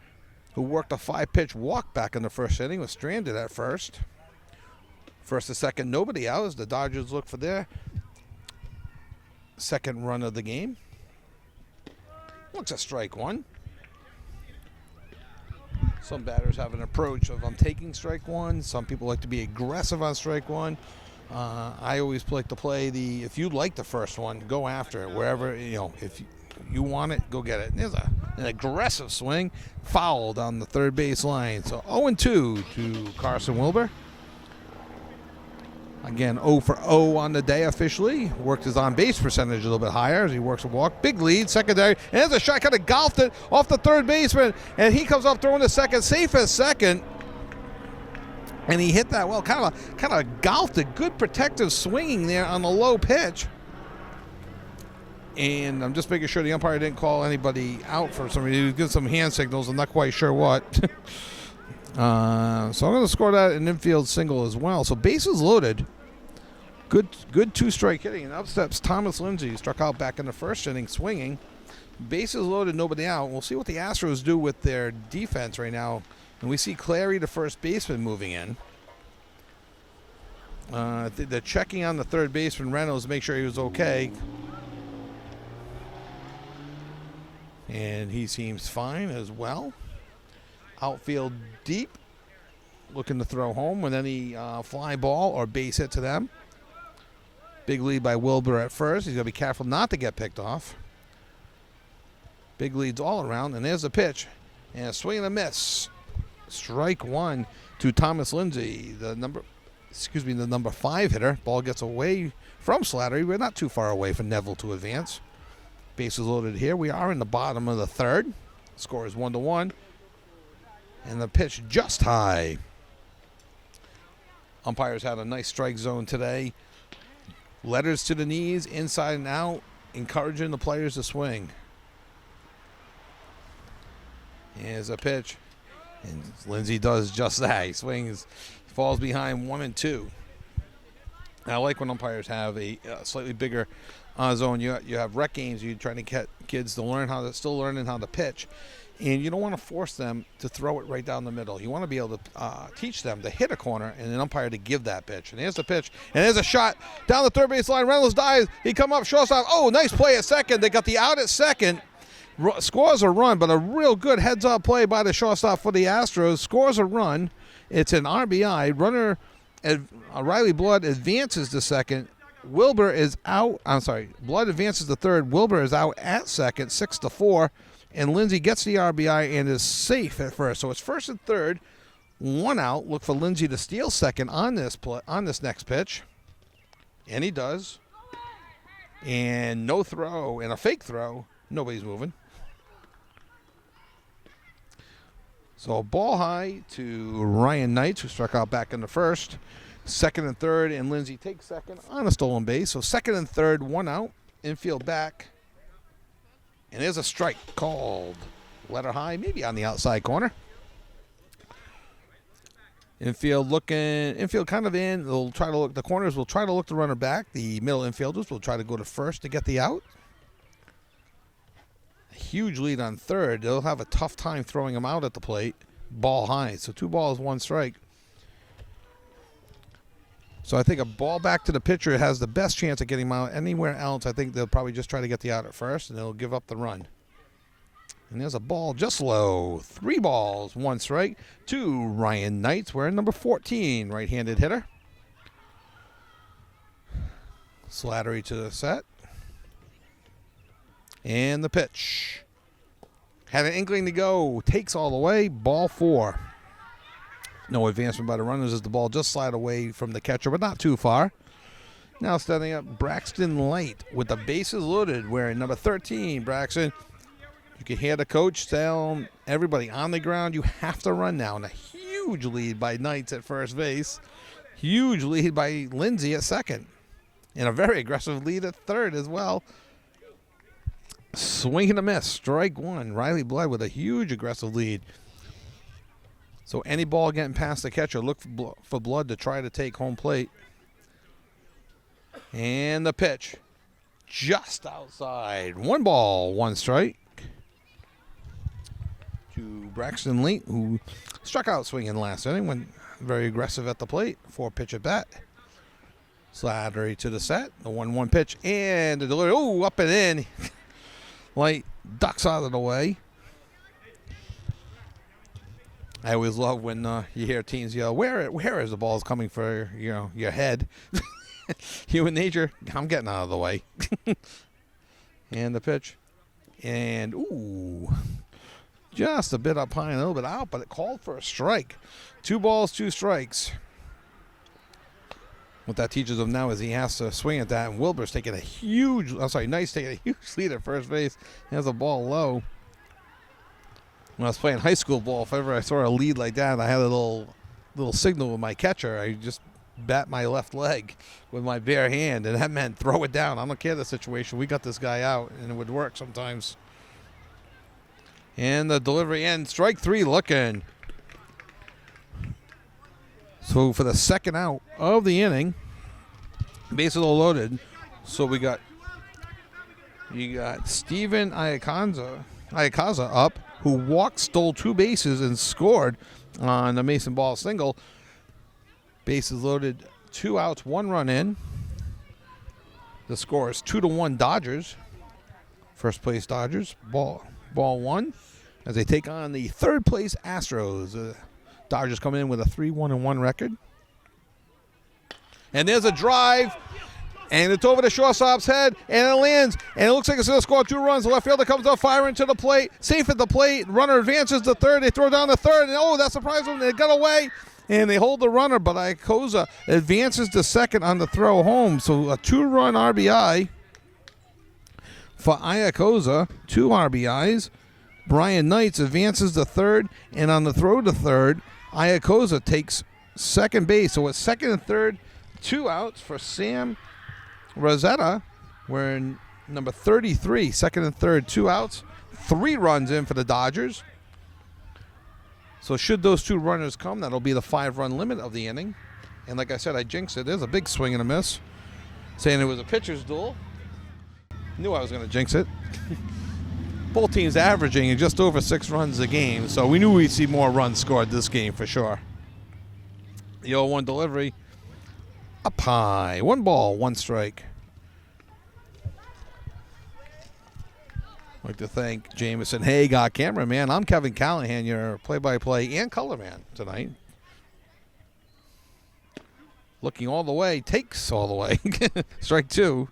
who worked a 5-pitch walk back in the first inning, was stranded at first. First to second, nobody out as the Dodgers look for their second run of the game. Looks at strike 1. Some batters have an approach of I'm taking strike 1. Some people like to be aggressive on strike 1. I always like to play if you like the first one, go after it. Wherever, if you want it, go get it. And there's an aggressive swing, fouled on the third base line. So 0-2 to Carson Wilbur. Again, 0 for 0 on the day officially. Worked his on-base percentage a little bit higher as he works a walk. Big lead, secondary. And there's a shot, kind of golfed it off the third baseman. And he comes up throwing to second, safe as second. And he hit that well, kind of golfed it. Good protective swinging there on the low pitch. And I'm just making sure the umpire didn't call anybody out for some reason. He was giving some hand signals. I'm not quite sure what. So I'm going to score that an infield single as well. So bases loaded. Good 2-strike hitting. And up steps Thomas Lindsay. Struck out back in the first inning swinging. Bases loaded, nobody out. We'll see what the Astros do with their defense right now. And we see Clary, the first baseman, moving in. They're checking on the third baseman, Reynolds, to make sure he was okay. And he seems fine as well. Outfield deep, looking to throw home with any fly ball or base hit to them. Big lead by Wilbur at first. He's going to be careful not to get picked off. Big leads all around, and there's the pitch. And a swing and a miss. Strike 1 to Thomas Lindsay, the number 5 hitter. Ball gets away from Slattery. We're not too far away for Neville to advance. Bases loaded here. We are in the bottom of the third. Score is 1-1. And the pitch just high. Umpires had a nice strike zone today. Letters to the knees, inside and out, encouraging the players to swing. Here's a pitch. And Lindsay does just that. He swings, falls behind 1-2. And I like when umpires have a slightly bigger zone. You have rec games. You're trying to get kids to still learning how to pitch. And you don't want to force them to throw it right down the middle. You want to be able to teach them to hit a corner and an umpire to give that pitch. And here's the pitch. And there's a shot down the third base line. Reynolds dives. He come up, shortstop. Oh, nice play at second. They got the out at second. Scores a run, but a real good heads-up play by the shortstop for the Astros. Scores a run. It's an RBI. Riley Blood advances to second. Wilbur is out. I'm sorry. Blood advances to third. Wilbur is out at second, 6-4. And Lindsay gets the RBI and is safe at first. So it's first and third, 1 out. Look for Lindsay to steal second on this next pitch. And he does. And no throw, and a fake throw. Nobody's moving. So ball high to Ryan Knights, who struck out back in the first. Second and third, and Lindsay takes second on a stolen base. So second and third, 1 out. Infield back. And there's a strike called. Letter high, maybe on the outside corner. Infield kind of in. They'll try to look. The corners will try to look the runner back. The middle infielders will try to go to first to get the out. A huge lead on third. They'll have a tough time throwing him out at the plate. Ball high. So 2 balls, 1 strike. So I think a ball back to the pitcher has the best chance of getting him out. Anywhere else, I think they'll probably just try to get the out at first, and they'll give up the run. And there's a ball just low. 3 balls, 1 strike to Ryan Knights, wearing number 14, right-handed hitter. Slattery to the set. And the pitch. Had an inkling to go. Takes all the way. Ball 4. No advancement by the runners as the ball just slid away from the catcher, but not too far. Now standing up, Braxton Light with the bases loaded, wearing number 13. Braxton, you can hear the coach tell everybody on the ground, you have to run now. And a huge lead by Knights at first base. Huge lead by Lindsay at second. And a very aggressive lead at third as well. Swing and a miss. Strike 1. Riley Blood with a huge aggressive lead. So any ball getting past the catcher, look for Blood to try to take home plate. And the pitch. Just outside. 1 ball, 1 strike. To Braxton Lee, who struck out swinging last inning. Went very aggressive at the plate. 4-pitch at bat. Slattery to the set. The 1-1 pitch. And the delivery. Oh, up and in. Light ducks out of the way. I always love when you hear teams yell, where is the ball coming for, your head? Human nature, I'm getting out of the way. And the pitch. And, ooh, just a bit up high and a little bit out, but it called for a strike. 2 balls, 2 strikes. What that teaches him now is he has to swing at that, and Wilbur's taking a huge, Knight's taking a huge lead at first base. He has a ball low. When I was playing high school ball, if ever I saw a lead like that, I had a little signal with my catcher. I just bat my left leg with my bare hand, and that meant throw it down. I don't care the situation. We got this guy out, and it would work sometimes. And the delivery ends. Strike 3 looking. So for the second out of the inning, bases are loaded. So you got Steven Ayakaza up, who walked, stole 2 bases, and scored on a Mason Ball single. Bases loaded, 2 outs, 1 run in. The score is 2-1 Dodgers. First place Dodgers. Ball 1 as they take on the third place Astros. Dodgers coming in with a 3-1-1 record. And there's a drive. And it's over the shortstop's head, and it lands, and it looks like it's going to score 2 runs. The left fielder comes up, firing to the plate, safe at the plate. Runner advances to third. They throw down to third, and that surprised them. They got away, and they hold the runner, but Iacosa advances to second on the throw home. So a 2-run RBI for Iacosa, 2 RBIs. Brian Knights advances to third, and on the throw to third, Iacosa takes second base. So it's second and third, 2 outs for Sam Rosetta. We're in number 33, second and third, 2 outs, 3 runs in for the Dodgers. So should those 2 runners come, that'll be the 5-run limit of the inning. And like I said, I jinxed it. There's a big swing and a miss, saying it was a pitcher's duel. Knew I was going to jinx it. Both teams averaging just over 6 runs a game, so we knew we'd see more runs scored this game for sure. The 0-1 delivery. Up high. 1 ball, 1 strike. I'd like to thank Jameson Hagar, cameraman. I'm Kevin Callahan, your play-by-play and color man tonight. Looking all the way, takes all the way. Strike 2.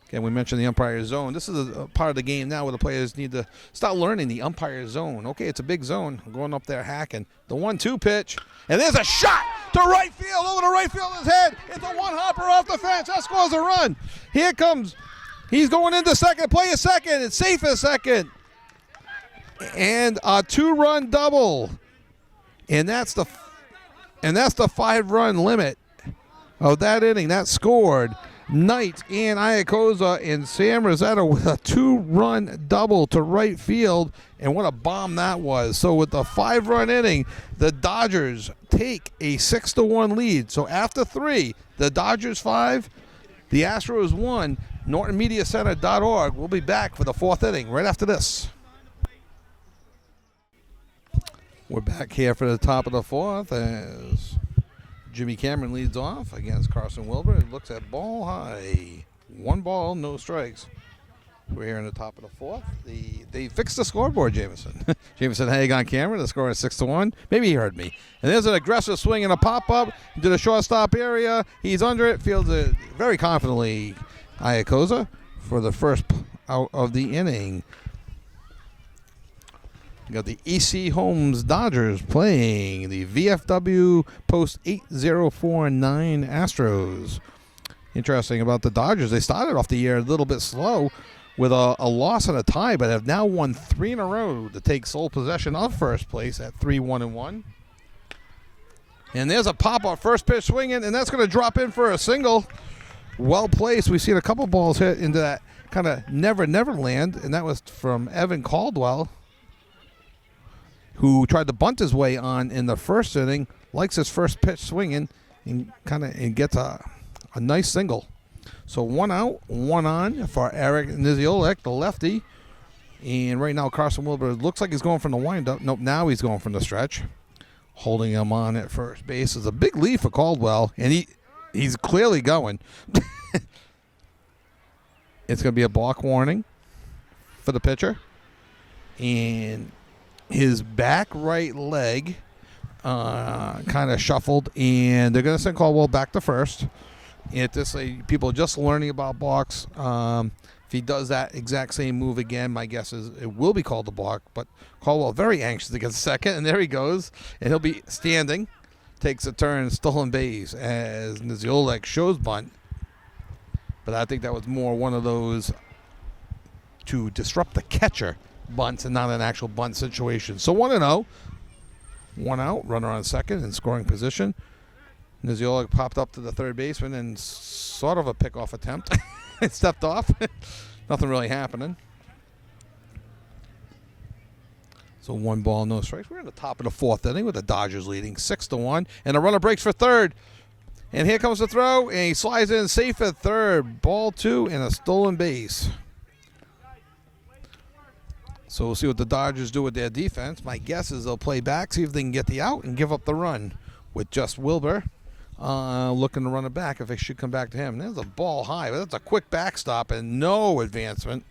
Again, we mentioned the umpire zone. This is a part of the game now where the players need to start learning the umpire zone. Okay, it's a big zone. I'm going up there hacking. The 1-2 pitch. And there's a shot to right field, over the right fielder's head. It's a 1-hopper off the fence. That scores a run. Here comes, he's going into second. Play a second. It's safe as second. And a 2-run double. And that's the 5-run limit of that inning. That scored Knight and Iacosa and Sam Rosetta with a 2-run double to right field, and what a bomb that was. So with the 5-run inning, the Dodgers take a 6-1 lead. So after 3, the Dodgers 5, the Astros 1. NortonMediaCenter.org. We'll be back for the 4th inning right after this. We're back here for the top of the 4th as Jimmy Cameron leads off against Carson Wilbur. It looks at ball high. 1 ball, no strikes. We're here in the top of the 4th. They fixed the scoreboard, Jameson. Jameson Haig on camera. The score is 6-1. Maybe he heard me. And there's an aggressive swing and a pop-up into the shortstop area. He's under it. Fields it very confidently. Iacosa for the first out of the inning. You got the EC Holmes Dodgers playing the VFW Post 8049 Astros. Interesting about the Dodgers. They started off the year a little bit slow with a loss and a tie, but have now won 3 in a row to take sole possession of first place at 3-1-1. And there's a pop-up first pitch swinging, and that's going to drop in for a single. Well placed. We've seen a couple balls hit into that kind of never land, and that was from Evan Caldwell, who tried to bunt his way on in the first inning, likes his first pitch swinging, and gets a nice single. So 1 out, 1 on for Eric Niziolek, the lefty. And right now Carson Wilbur looks like he's going from the windup. Nope, now he's going from the stretch. Holding him on at first base is a big lead for Caldwell, and he's clearly going. It's going to be a balk warning for the pitcher. And his back right leg kind of shuffled, and they're going to send Caldwell back to first. And this, people just learning about balks. If he does that exact same move again, my guess is it will be called a balk. But Caldwell very anxious to get second, and there he goes. And he'll be standing. Takes a turn, stolen base as Niziolek shows bunt. But I think that was more one of those to disrupt the catcher bunts and not an actual bunt situation. So 1-0. 1 out, runner on second in scoring position. Niziolek popped up to the third baseman and sort of a pickoff attempt. It stepped off. Nothing really happening. So 1 ball, no strikes. We're in the top of the 4th inning with the Dodgers leading 6-1. And a runner breaks for third. And here comes the throw, and he slides in safe at third. Ball 2 and a stolen base. So we'll see what the Dodgers do with their defense. My guess is they'll play back, see if they can get the out, and give up the run with just Wilbur looking to run it back if they should come back to him. There's a ball high, but that's a quick backstop and no advancement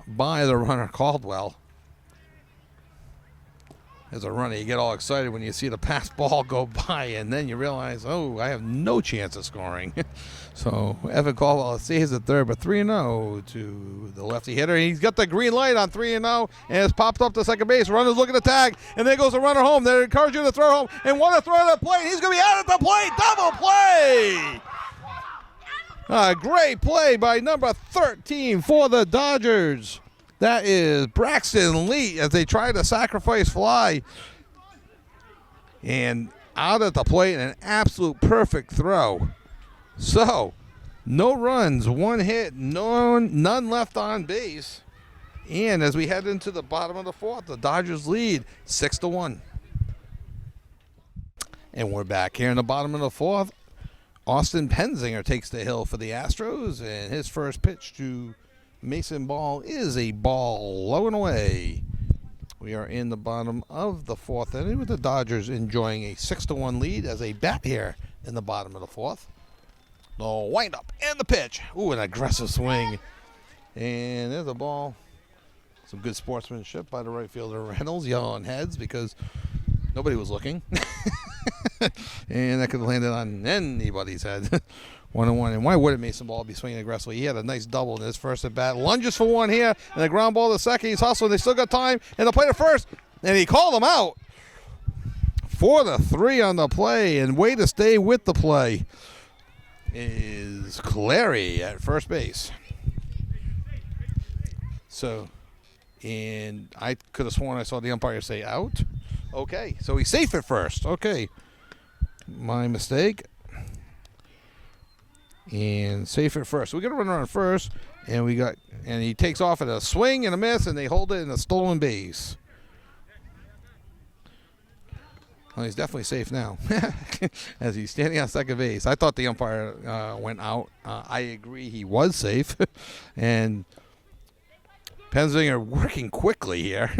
by the runner Caldwell. As a runner, you get all excited when you see the pass ball go by, and then you realize, oh, I have no chance of scoring. So Evan Caldwell stays at third, but 3-0 to the lefty hitter. He's got the green light on 3-0, and it's popped up to second base. Runner's looking to tag, and there goes the runner home. They encourage you to throw home and want to throw at the plate. He's going to be out at the plate. Double play! Great play by number 13 for the Dodgers. That is Braxton Lee as they try to sacrifice fly. And out at the plate, an absolute perfect throw. So, no runs, 1 hit, none left on base. And as we head into the bottom of the 4th, the Dodgers lead 6-1. And we're back here in the bottom of the 4th. Austin Penzinger takes the hill for the Astros, and his first pitch to Mason Ball is a ball low and away. We are in the bottom of the 4th inning with the Dodgers enjoying a 6-1 lead as a bat here in the bottom of the 4th. The windup and the pitch. Ooh, an aggressive swing. And there's a ball. Some good sportsmanship by the right fielder Reynolds, yelling heads because nobody was looking. And that could have landed on anybody's head. 1-1. And why wouldn't Mason Ball be swinging aggressively? He had a nice double in his first at bat. Lunges for 1 here, and a ground ball to second. He's hustling. They still got time, and they'll play to first. And he called him out for the 3 on the play. And way to stay with the play is Clary at first base. So, and I could have sworn I saw the umpire say out. Okay, so he's safe at first. Okay, my mistake. And safe at first. So we got a runner on first, and he takes off at a swing and a miss, and they hold it in a stolen base. Well, he's definitely safe now as he's standing on second base. I thought the umpire went out. I agree he was safe. And Penzinger working quickly here.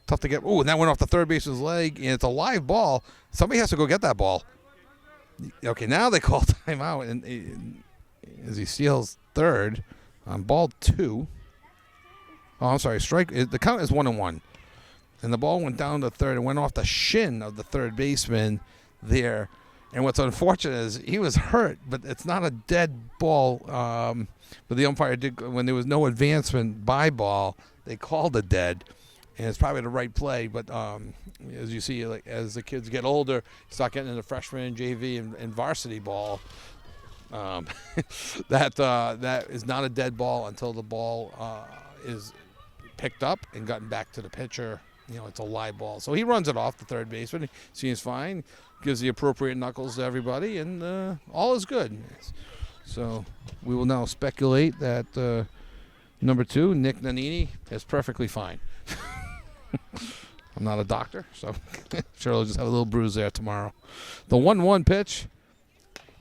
Tough to get. Oh, and that went off the third baseman's leg, and it's a live ball. Somebody has to go get that ball. Okay, now they call timeout, and as he steals third on ball 2. Oh, I'm sorry, strike. The count is 1-1. And the ball went down to third and went off the shin of the third baseman there. And what's unfortunate is he was hurt, but it's not a dead ball. But the umpire did, when there was no advancement by ball, they called it dead. And it's probably the right play. But as you see, like, as the kids get older, start getting into freshman, JV, and varsity ball. That is not a dead ball until the ball is picked up and gotten back to the pitcher. It's a live ball. So he runs it off the third baseman. He seems fine, gives the appropriate knuckles to everybody, and all is good. So we will now speculate that number 2, Nick Nannini, is perfectly fine. I'm not a doctor, so sure he'll just have a little bruise there tomorrow. The 1-1 pitch.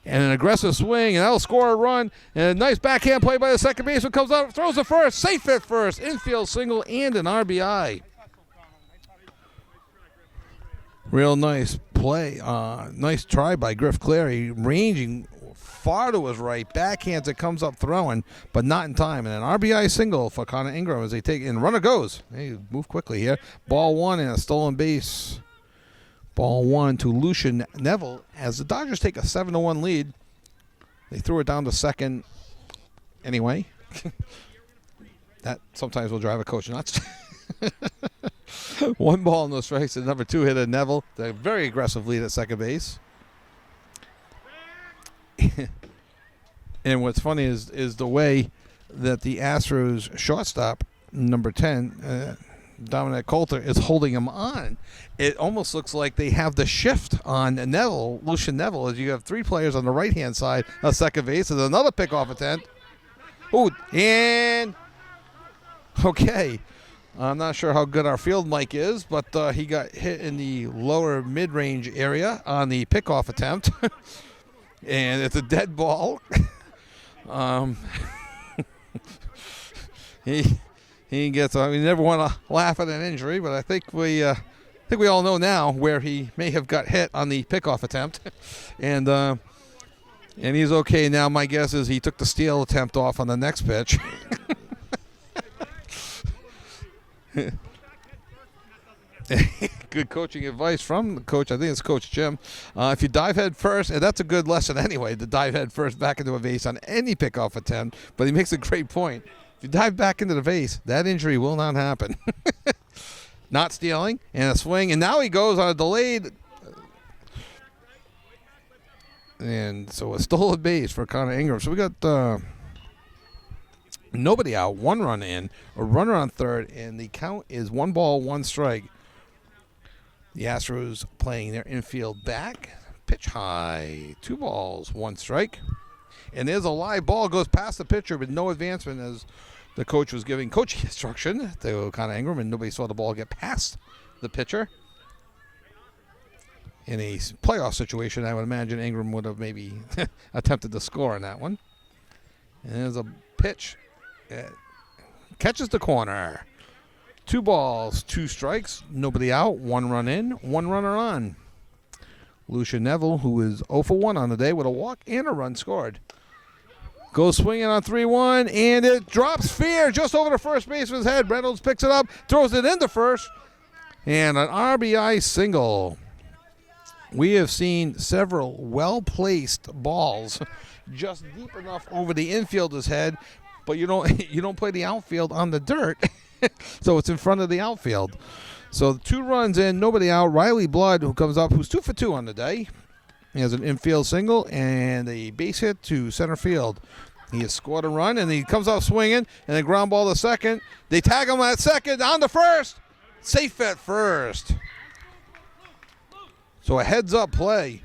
And an aggressive swing, and that'll score a run. And a nice backhand play by the second baseman. Comes up, throws it first, safe at first. Infield single and an RBI. Real nice play. Nice try by Griff Clary, ranging far to his right. Backhands it, comes up throwing, but not in time. And an RBI single for Connor Ingram as they take it. And runner goes. They move quickly here. Ball 1 and a stolen base. Ball 1 to Lucian Neville as the Dodgers take a 7-1 lead. They threw it down to second anyway. That sometimes will drive a coach nuts. 1 ball, no strikes, and number 2 hitter Neville. The very aggressive lead at second base. And what's funny is the way that the Astros shortstop, number 10, Dominic Coulter, is holding him on. It almost looks like they have the shift on Neville, Lucian Neville, as you have 3 players on the right-hand side of second base. There's another pickoff attempt. Oh, and okay. I'm not sure how good our field mic is, but he got hit in the lower mid-range area on the pickoff attempt. And it's a dead ball. He gets. You never want to laugh at an injury, but I think we all know now where he may have got hit on the pickoff attempt, and he's okay now. My guess is he took the steal attempt off on the next pitch. Good coaching advice from the coach. I think it's Coach Jim. If you dive head first, and that's a good lesson anyway, to dive head first back into a vase on any pickoff attempt. But he makes a great point. If you dive back into the vase, that injury will not happen. Not stealing, and a swing, and now he goes on a delayed. And so a stolen base for Connor Ingram. So we got nobody out, 1 run in, a runner on third, and the count is 1 ball, 1 strike. The Astros playing their infield back. Pitch high, 2 balls, 1 strike. And there's a live ball, goes past the pitcher with no advancement as the coach was giving coaching instruction to Connor Ingram, and nobody saw the ball get past the pitcher. In a playoff situation, I would imagine Ingram would have maybe attempted to score on that one. And there's a pitch. Catches the corner. 2 balls, 2 strikes, nobody out, 1 run in, 1 runner on. Lucian Neville, who is 0 for 1 on the day with a walk and a run scored. Goes swinging on 3-1, and it drops fair just over the first baseman's head. Reynolds picks it up, throws it into first, and an RBI single. We have seen several well-placed balls just deep enough over the infielder's head, but you don't play the outfield on the dirt, so it's in front of the outfield. So 2 runs in, nobody out. Riley Blood, who comes up, who's 2 for 2 on the day. He has an infield single and a base hit to center field. He has scored a run, and he comes out swinging, and a ground ball to second. They tag him at second, on to first. Safe at first. So a heads-up play.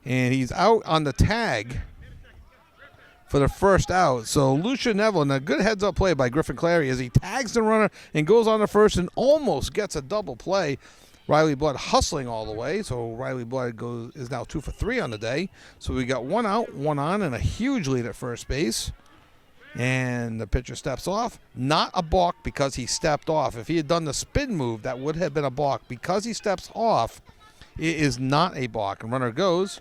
And he's out on the tag for the first out. So Lucian Neville, and a good heads-up play by Griffin Clary as he tags the runner and goes on to first and almost gets a double play. Riley Blood hustling all the way, so Riley Blood is now 2 for 3 on the day. So we got 1 out, 1 on, and a huge lead at first base. And the pitcher steps off. Not a balk because he stepped off. If he had done the spin move, that would have been a balk. Because he steps off, it is not a balk. And runner goes.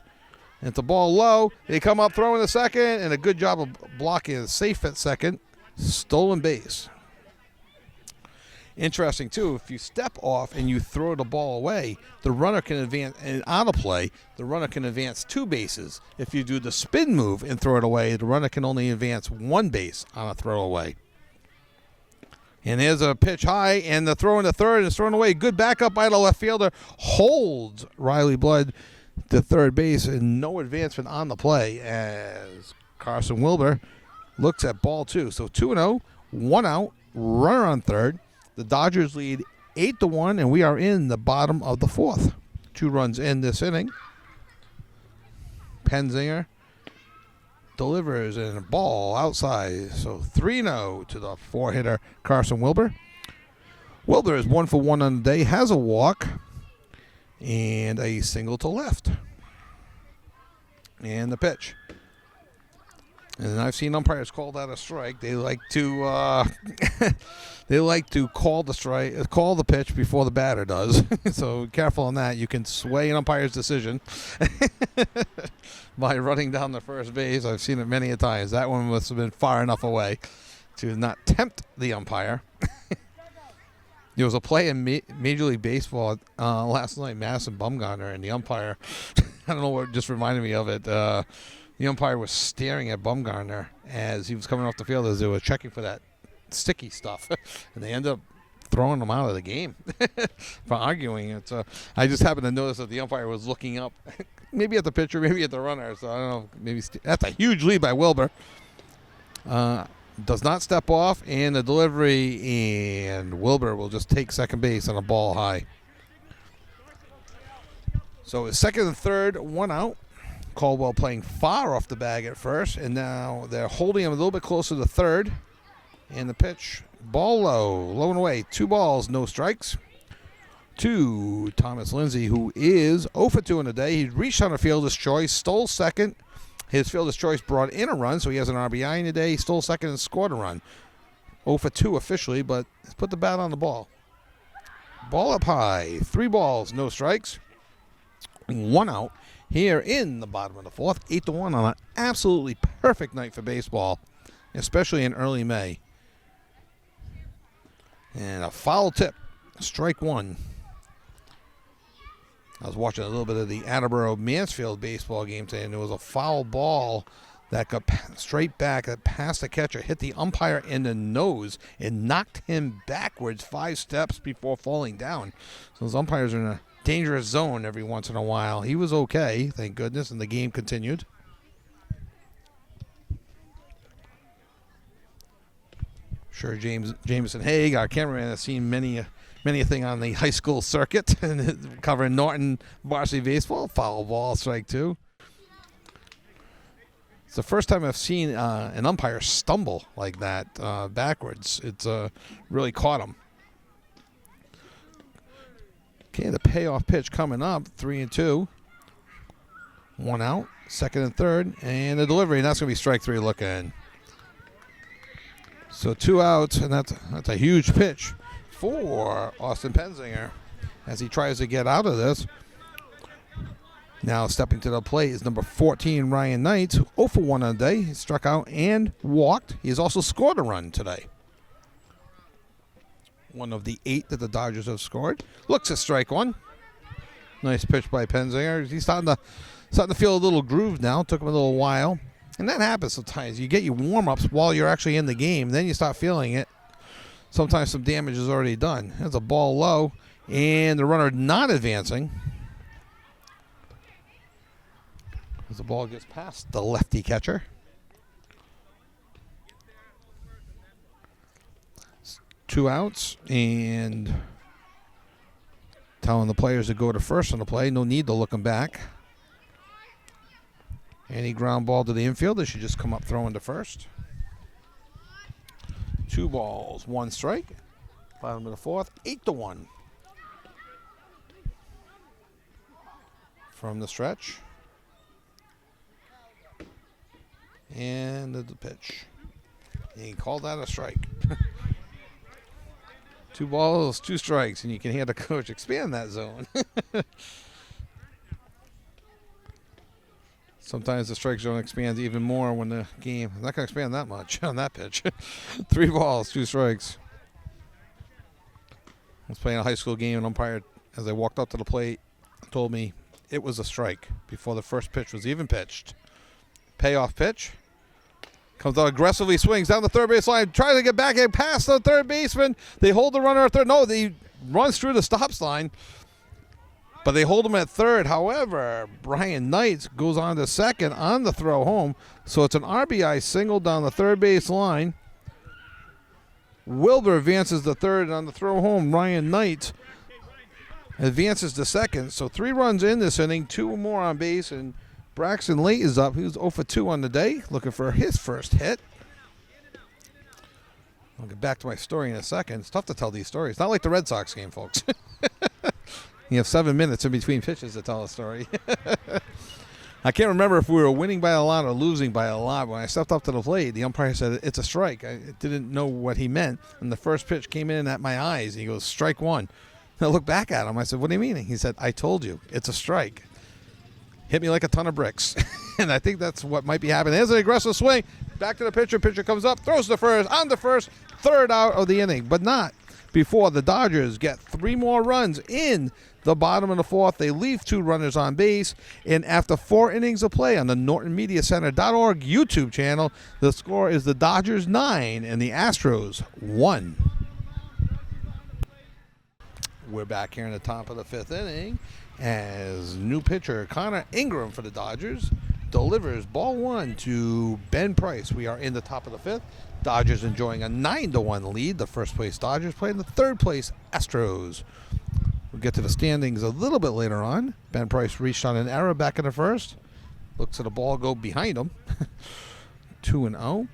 It's a ball low. They come up throwing the second, and a good job of blocking it. Safe at second. Stolen base. Interesting, too, if you step off and you throw the ball away, the runner can advance, and out of play, the runner can advance 2 bases. If you do the spin move and throw it away, the runner can only advance 1 base on a throw away. And there's a pitch high, and the throw in the third is thrown away. Good backup by the left fielder. Holds Riley Blood to third base, and no advancement on the play as Carson Wilbur looks at ball 2. So 2-0, 1 out, runner on third. The Dodgers lead 8-1, and we are in the bottom of the 4th. 2 runs in this inning. Penzinger delivers and a ball outside. So 3-0 to the 4-hitter Carson Wilbur. Wilbur is 1 for 1 on the day, has a walk, and a single to left. And the pitch. And I've seen umpires call that a strike. They like to call the pitch before the batter does. So careful on that. You can sway an umpire's decision by running down the first base. I've seen it many a times. That one must have been far enough away to not tempt the umpire. There was a play in Major League Baseball last night, Madison Bumgarner, and the umpire, I don't know what just reminded me of it. The umpire was staring at Bumgarner as he was coming off the field as they were checking for that sticky stuff. And they ended up throwing him out of the game for arguing it. So I just happened to notice that the umpire was looking up, maybe at the pitcher, maybe at the runner. So I don't know. Maybe that's a huge lead by Wilbur. Does not step off, and the delivery, and Wilbur will just take second base on a ball high. So it's second and third, 1 out. Caldwell playing far off the bag at first, and now they're holding him a little bit closer to third. And the pitch, ball low and away. 2 balls, no strikes. To Thomas Lindsay, who is 0 for 2 in the day. He reached on a fielder's choice, stole second. His fielder's choice brought in a run, so he has an RBI in the day. He stole second and scored a run. 0 for 2 officially, but he's put the bat on the ball. Ball up high. 3 balls, no strikes. 1 out. Here in the bottom of the 4th, 8-1 on an absolutely perfect night for baseball, especially in early May. And a foul tip, strike 1. I was watching a little bit of the Attleboro-Mansfield baseball game today, and there was a foul ball that got straight back, that passed the catcher, hit the umpire in the nose, and knocked him backwards 5 steps before falling down. So those umpires are in a dangerous zone every once in a while. He was okay, thank goodness, and the game continued. Sure, Jameson Haig, our cameraman, has seen many a thing on the high school circuit and covering Norton varsity baseball. Foul ball, strike 2. It's the first time I've seen an umpire stumble like that backwards. It's really caught him. Okay, the payoff pitch coming up, 3-2. 1 out, second and third, and the delivery, and that's going to be strike 3 looking. So 2 outs, and that's a huge pitch for Austin Penzinger as he tries to get out of this. Now stepping to the plate is number 14, Ryan Knight, 0 for 1 on the day. He struck out and walked. He's also scored a run today. One of the 8 that the Dodgers have scored. Looks at strike 1. Nice pitch by Penzinger. He's starting to feel a little groove now. Took him a little while. And that happens sometimes. You get your warm-ups while you're actually in the game. Then you start feeling it. Sometimes some damage is already done. There's a ball low. And the runner not advancing. As the ball gets past the lefty catcher. Two outs, and telling the players to go to first on the play. No need to look them back. Any ground ball to the infield, they should just come up throwing to first. 2 balls, 1 strike. Bottom of the 4th, 8-1. From the stretch. And the pitch. He called that a strike. 2 balls, 2 strikes, and you can hear the coach expand that zone. Sometimes the strike zone expands even more when the game is not going to expand that much on that pitch. 3 balls, 2 strikes. I was playing a high school game, and umpire, as I walked up to the plate, told me it was a strike before the first pitch was even pitched. Payoff pitch. Comes out aggressively, swings down the third base line, tries to get back and past the third baseman. They hold the runner at third. No, he runs through the stop sign, but they hold him at third. However, Brian Knights goes on to second on the throw home, so it's an RBI single down the third base line. Wilbur advances to third, and on the throw home, Ryan Knight advances to second. So 3 runs in this inning, 2 more on base, and Braxton Late is up. He was 0 for 2 on the day, looking for his first hit. I'll get back to my story in a second. It's tough to tell these stories. Not like the Red Sox game, folks. You have 7 minutes in between pitches to tell a story. I can't remember if we were winning by a lot or losing by a lot. When I stepped up to the plate, the umpire said, it's a strike. I didn't know what he meant. And the first pitch came in at my eyes. He goes, strike 1. And I looked back at him. I said, what do you mean? He said, I told you, it's a strike. Hit me like a ton of bricks. And I think that's what might be happening. There's an aggressive swing. Back to the pitcher. Pitcher comes up, throws the first, on the first, third out of the inning. But not before the Dodgers get 3 more runs in the bottom of the 4th. They leave 2 runners on base. And after 4 innings of play on the NortonMediaCenter.org YouTube channel, the score is the Dodgers 9 and the Astros 1. We're back here in the top of the 5th inning as new pitcher Connor Ingram for the Dodgers delivers ball 1 to Ben Price. We are in the top of the 5th. Dodgers enjoying a 9-1 lead. The first place Dodgers playing the third place Astros. We'll get to the standings a little bit later on. Ben Price reached on an error back in the first. Looks at the ball go behind him. 2-0.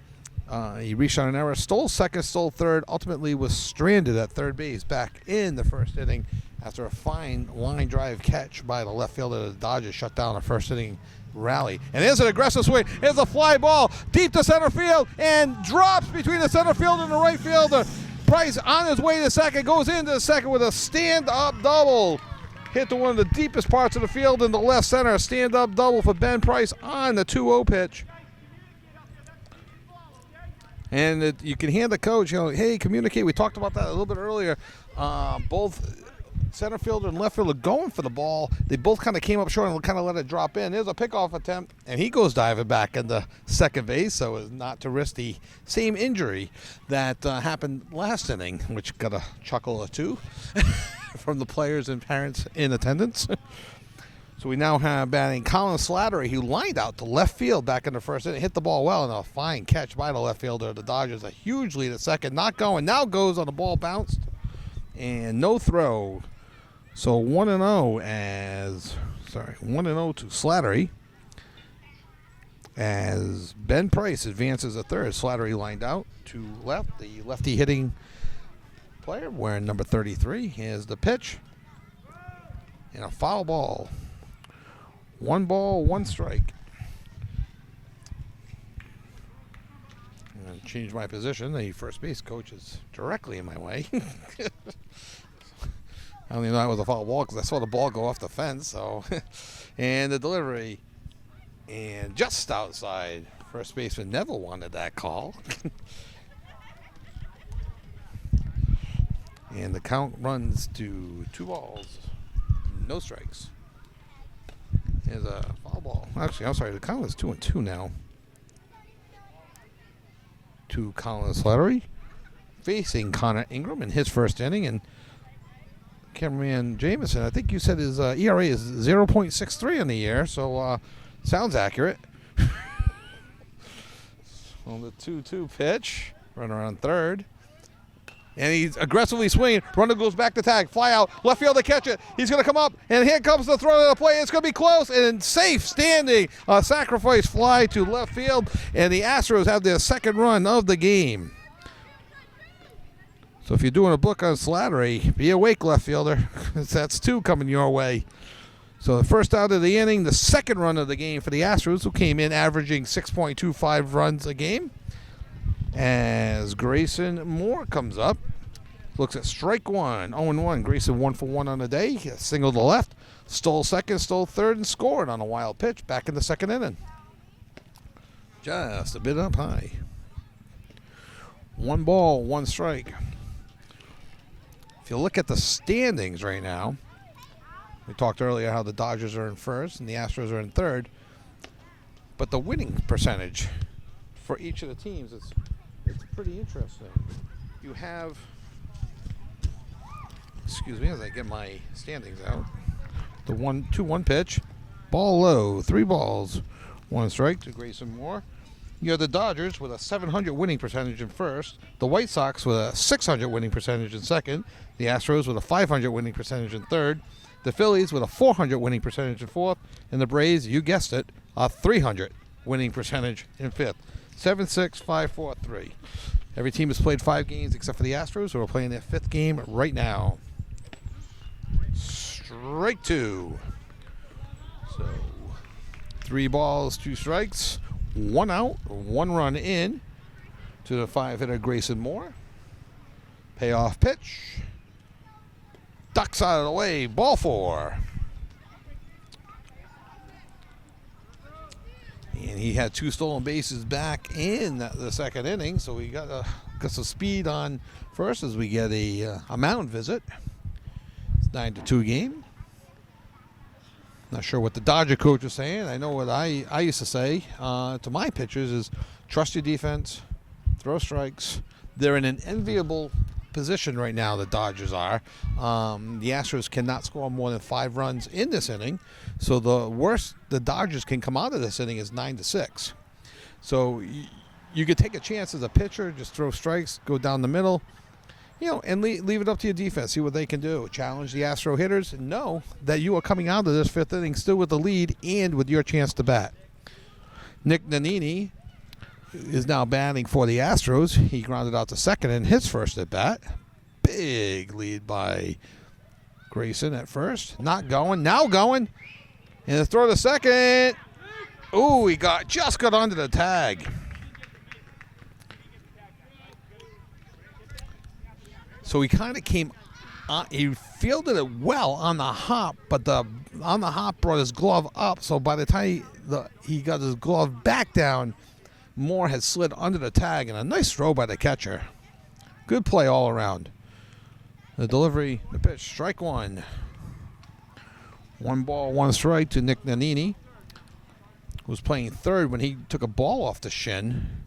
He reached on an error, stole second, stole third, ultimately was stranded at third base back in the first inning after a fine line drive catch by the left fielder. The Dodgers shut down the first inning rally. And there's an aggressive swing. Here's a fly ball deep to center field and drops between the center fielder and the right fielder. Price on his way to second, goes into the second with a stand-up double. Hit to one of the deepest parts of the field in the left center. Stand-up double for Ben Price on the 2-0 pitch. And you can hear the coach, hey, communicate. We talked about that a little bit earlier. Both center fielder and left fielder going for the ball. They both kind of came up short and kind of let it drop in. There's a pickoff attempt, and he goes diving back into second base so as not to risk the same injury that happened last inning, which got a chuckle or two from the players and parents in attendance. So we now have batting Colin Slattery, who lined out to left field back in the first inning, hit the ball well, and a fine catch by the left fielder. The Dodgers a huge lead at second, not going. Now goes on the ball, bounced, and no throw. So 1-0 1-0 to Slattery as Ben Price advances a third. Slattery lined out to left, the lefty hitting player wearing number 33. Here's the pitch, and a foul ball. 1 ball, 1 strike. I'm going to change my position. The first base coach is directly in my way. I don't even know that was a foul ball because I saw the ball go off the fence. So, and the delivery, and just outside. First baseman Neville wanted that call. And the count runs to 2 balls, no strikes. There's a foul ball. Actually, I'm sorry. The count is 2-2 now. To Colin Slattery, facing Connor Ingram in his first inning, and cameraman Jameson. I think you said his ERA is 0.63 in the year, so sounds accurate. On the 2-2 pitch, runner on third. And he's aggressively swinging. Runner goes back to tag. Fly out. Left field to catch it. He's going to come up. And here comes the throw to the plate. It's going to be close and safe standing. A sacrifice fly to left field. And the Astros have their second run of the game. So if you're doing a book on Slattery, be awake, left fielder. That's 2 coming your way. So the first out of the inning, the second run of the game for the Astros, who came in averaging 6.25 runs a game. As Grayson Moore comes up, Looks at strike one. 0-1. Grayson 1 for 1 on the day. He singled to the left. Stole second, stole third, and scored on a wild pitch back in the second inning. Just a bit up high. 1 ball, 1 strike. If you look at the standings right now, we talked earlier how the Dodgers are in first and the Astros are in third. But the winning percentage for each of the teams, it's pretty interesting. You have, excuse me as I get my standings out. The 1-2-1 pitch, ball low, 3 balls, 1 strike to Grayson Moore. You have the Dodgers with a 700 winning percentage in first, the White Sox with a 600 winning percentage in second, the Astros with a 500 winning percentage in third, the Phillies with a 400 winning percentage in fourth, and the Braves, you guessed it, a 300 winning percentage in fifth. 7-6, 5-4-3. Every team has played 5 games except for the Astros, who are playing their 5th game right now. Strike 2. So 3 balls, 2 strikes, 1 out, 1 run in to the 5-hitter Grayson Moore. Payoff pitch. Ducks out of the way. Ball 4. And he had 2 stolen bases back in the second inning, so we got some speed on first as we get a mound visit. It's 9-2 game. Not sure what the Dodger coach is saying. I know what I used to say to my pitchers is trust your defense, throw strikes. They're in an enviable position right now, the Dodgers are. The Astros cannot score more than 5 runs in this inning. So the worst the Dodgers can come out of this inning is 9-6. So you could take a chance as a pitcher, just throw strikes, go down the middle, and leave it up to your defense, see what they can do. Challenge the Astro hitters and know that you are coming out of this 5th inning still with the lead and with your chance to bat. Nick Nannini is now batting for the Astros. He grounded out to second in his first at bat. Big lead by Grayson at first. Not going, now going. And the throw to second. Ooh, he just got under the tag. So he kind of came on, he fielded it well on the hop, but on the hop brought his glove up. So by the time he got his glove back down, Moore had slid under the tag, and a nice throw by the catcher. Good play all around. The delivery, the pitch, strike 1. 1 ball, 1 strike to Nick Nannini, who was playing third when he took a ball off the shin.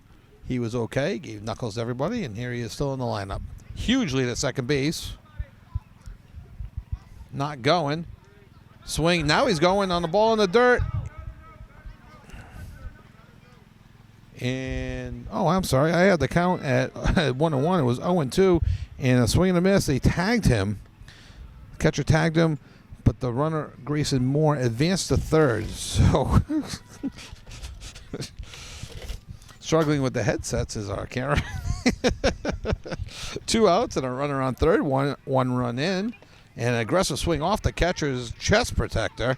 He was okay, gave knuckles to everybody, and here he is still in the lineup. Huge lead at second base. Not going. Swing. Now he's going on the ball in the dirt. And, I'm sorry. I had the count at 1-1. It was 0-2. And a swing and a miss. They tagged him. Catcher tagged him. But the runner, Grayson Moore, advanced to third. So, struggling with the headsets is our camera. 2 outs and a runner on third. One run in. And an aggressive swing off the catcher's chest protector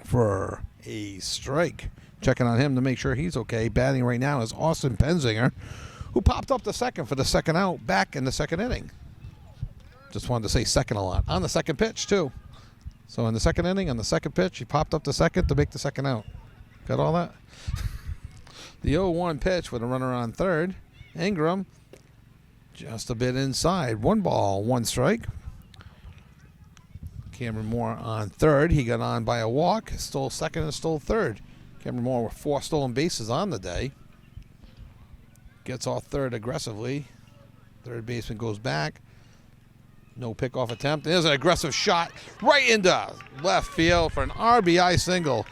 for a strike. Checking on him to make sure he's okay. Batting right now is Austin Penzinger, who popped up to second for the second out back in the second inning. Just wanted to say second a lot. On the second pitch, too. So in the second inning, on the second pitch, he popped up to second to make the second out. Got all that? The 0-1 pitch with a runner on third. Ingram just a bit inside. 1 ball, 1 strike. Cameron Moore on third. He got on by a walk. Stole second and stole third. Cameron Moore with 4 stolen bases on the day. Gets off third aggressively. Third baseman goes back. No pickoff attempt. There's an aggressive shot right into left field for an RBI single.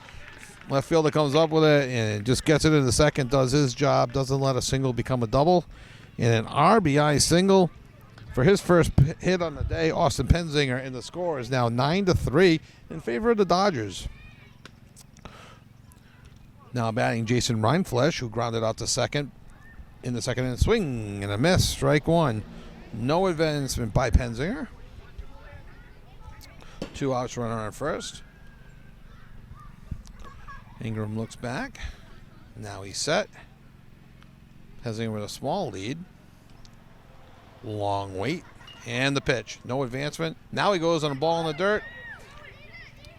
Left fielder comes up with it and just gets it in the second, does his job, doesn't let a single become a double. And an RBI single for his first hit on the day, Austin Penzinger, and the score is now 9-3 in favor of the Dodgers. Now batting Jason Reinflesch, who grounded out to second in the second inning. Swing and a miss, strike 1. No advancement by Penzinger. 2 outs, runner on first. Ingram looks back. Now he's set. Penzinger with a small lead. Long wait. And the pitch. No advancement. Now he goes on a ball in the dirt.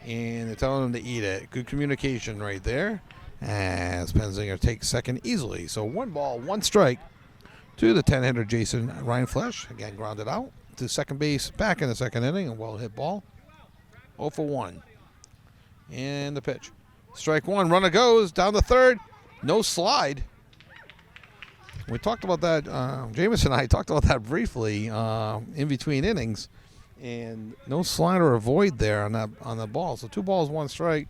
And they're telling him to eat it. Good communication right there. As Penzinger takes second easily. So 1 ball, 1 strike to the 10-hitter Jason Reinflesh. Again, grounded out to second base back in the second inning. A well-hit ball. 0 for 1. And the pitch. Strike 1. Runner goes down the third. No slide. We talked about that. Jameis and I talked about that briefly in between innings. And no slide or avoid there on the ball. So 2 balls, 1 strike.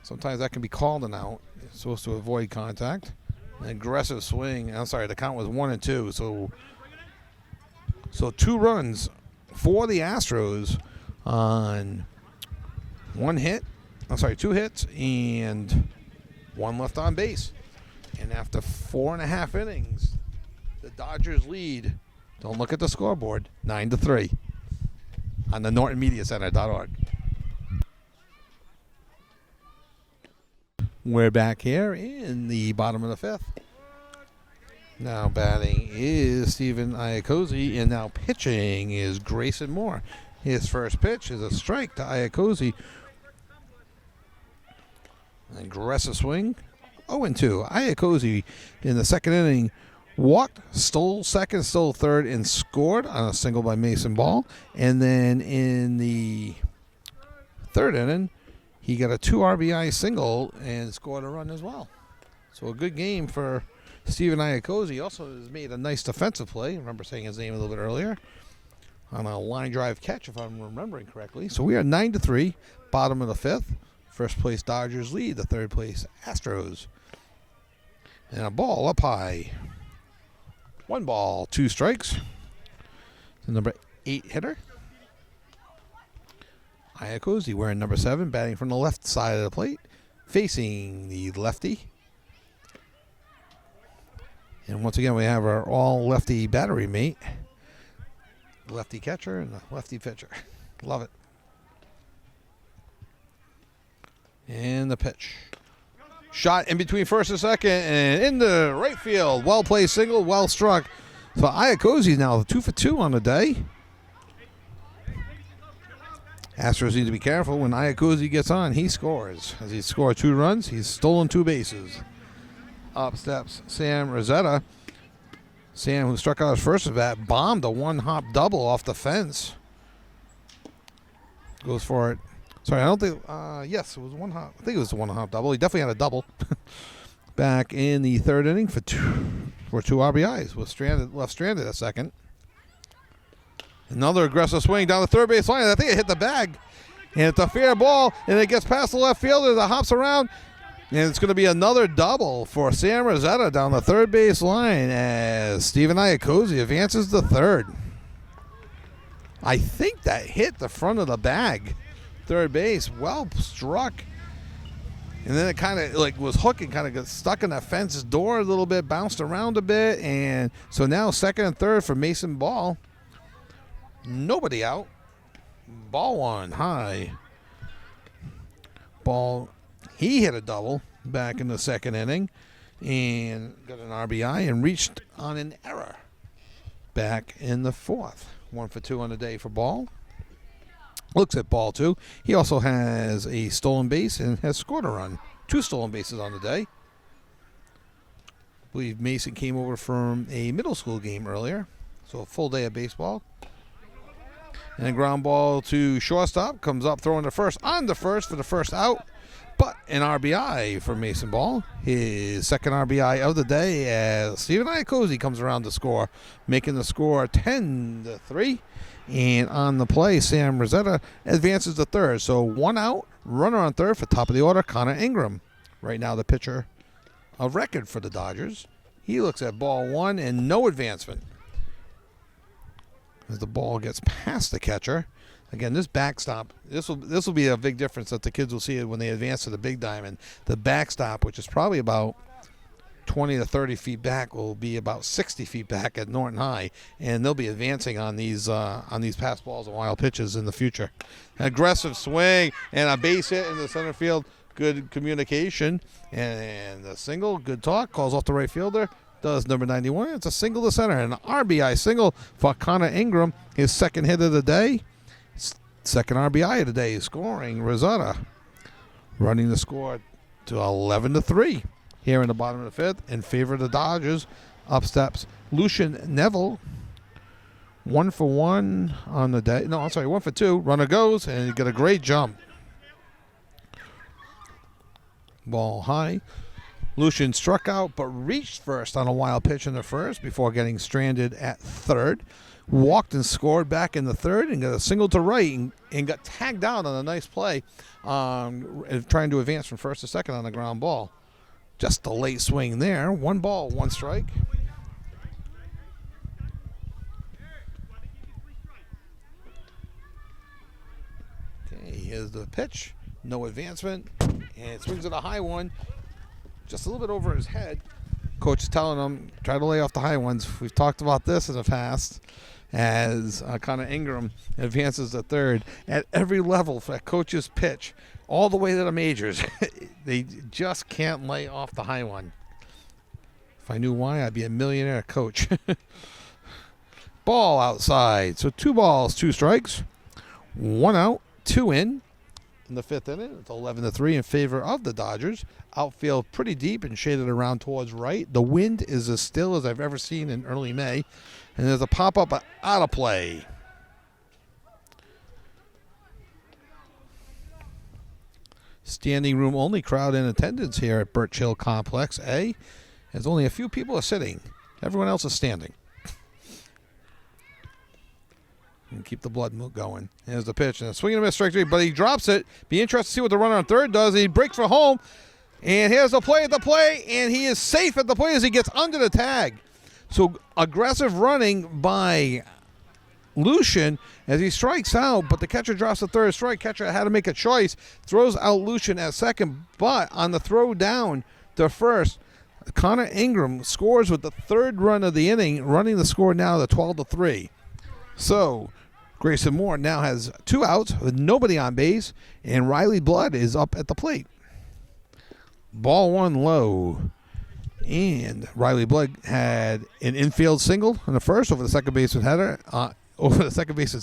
Sometimes that can be called an out. It's supposed to avoid contact. An aggressive swing. I'm sorry, the count was 1 and 2. So 2 runs for the Astros on 1 hit. I'm sorry, 2 hits and 1 left on base. And after 4.5 innings, the Dodgers lead. Don't look at the scoreboard. 9-3 on the NortonMediaCenter.org. We're back here in the bottom of the 5th. Now batting is Steven Iacozi, and now pitching is Grayson Moore. His first pitch is a strike to Iacozi. An aggressive swing. 0-2. Iacozi in the second inning walked, stole second, stole third, and scored on a single by Mason Ball. And then in the third inning, he got a 2 RBI single and scored a run as well. So a good game for Steven Iacozi. Also has made a nice defensive play. I remember saying his name a little bit earlier. On a line drive catch, if I'm remembering correctly. So we are 9-3, bottom of the 5th. First place Dodgers lead the third place Astros. And a ball up high. 1 ball, 2 strikes. The number 8 hitter. Iacozi wearing number 7, batting from the left side of the plate, facing the lefty. And once again, we have our all-lefty battery mate. Lefty catcher and the lefty pitcher. Love it. And the pitch. Shot in between first and second and in the right field. Well played single, well struck. So Iacozi now 2 for 2 on the day. Astros need to be careful. When Iacozi gets on, he scores. As he scored 2 runs, he's stolen 2 bases. Up steps Sam Rosetta. Sam, who struck out his first at bat, bombed a 1-hop double off the fence. Goes for it. Sorry, I don't think. Yes, it was 1 hop. I think it was a 1-hop double. He definitely had a double. Back in the third inning for 2 RBIs. Was left stranded a second. Another aggressive swing down the third base line. I think it hit the bag. And it's a fair ball. And it gets past the left fielder that hops around. And it's going to be another double for Sam Rosetta down the third base line as Steven Iacozi advances to third. I think that hit the front of the bag. Third base, well struck. And then it kind of like was hooking, kind of got stuck in that fence's door a little bit, bounced around a bit. And so now second and third for Mason Ball. Nobody out. Ball 1 high. Ball, he hit a double back in the second inning and got an RBI and reached on an error back in the 4th. 1 for 2 on the day for Ball. Looks at Ball 2. He also has a stolen base and has scored a run. 2 stolen bases on the day. I believe Mason came over from a middle school game earlier. So a full day of baseball. And a ground ball to shortstop. Comes up throwing the first on the first for the first out. But an RBI for Mason Ball. His second RBI of the day as Steven Iacozi comes around to score. Making the score 10-3. And on the play, Sam Rosetta advances to third. So 1 out, runner on third for top of the order, Connor Ingram. Right now the pitcher of record for the Dodgers. He looks at ball 1 and no advancement. As the ball gets past the catcher. Again, this backstop, this will be a big difference that the kids will see it when they advance to the big diamond. The backstop, which is probably about 20 to 30 feet back, will be about 60 feet back at Norton High, and they'll be advancing on these pass balls and wild pitches in the future. An aggressive swing and a base hit in the center field. Good communication and a single. Good talk. Calls off the right fielder. does number 91. It's a single to center, an RBI single for Connor Ingram, his second hit of the day. Second RBI of the day, scoring Rosetta. Running the score to 11-3 here in the bottom of the fifth in favor of the Dodgers. Up steps Lucian Neville. 1 for 1 on the day. No, I'm sorry, 1 for 2. Runner goes, and you get a great jump. Ball high. Lucian struck out but reached first on a wild pitch in the first before getting stranded at third. Walked and scored back in the third and got a single to right and got tagged out on a nice play trying to advance from first to second on the ground ball. Just a late swing there. 1 ball, 1 strike. Okay, here's the pitch. No advancement. And swings at a high one. Just a little bit over his head. Coach is telling him, try to lay off the high ones. We've talked about this in the past as Connor Ingram advances to third. At every level for that coach's pitch, all the way to the majors, they just can't lay off the high one. If I knew why, I'd be a millionaire coach. Ball outside. So 2 balls, 2 strikes. 1 out, 2 in the fifth inning. It's 11-3 in favor of the Dodgers. Outfield pretty deep and shaded around towards right. The wind is as still as I've ever seen in early May. And there's a pop-up out of play. Standing room only crowd in attendance here at Birch Hill Complex A. As only a few people are sitting. Everyone else is standing. And keep the blood going. Here's the pitch. And a swing and a miss, strike 3. But he drops it. Be interested to see what the runner on third does. He breaks for home. And here's the play at the play. And he is safe at the play as he gets under the tag. So aggressive running by Lucian as he strikes out, but the catcher drops the third strike. Catcher had to make a choice. Throws out Lucian at second, but on the throw down to first, Connor Ingram scores with the third run of the inning, running the score now to 12-3. So Grayson Moore now has 2 outs with nobody on base, and Riley Blood is up at the plate. Ball 1 low. And Riley Blood had an infield single in the first over the second baseman's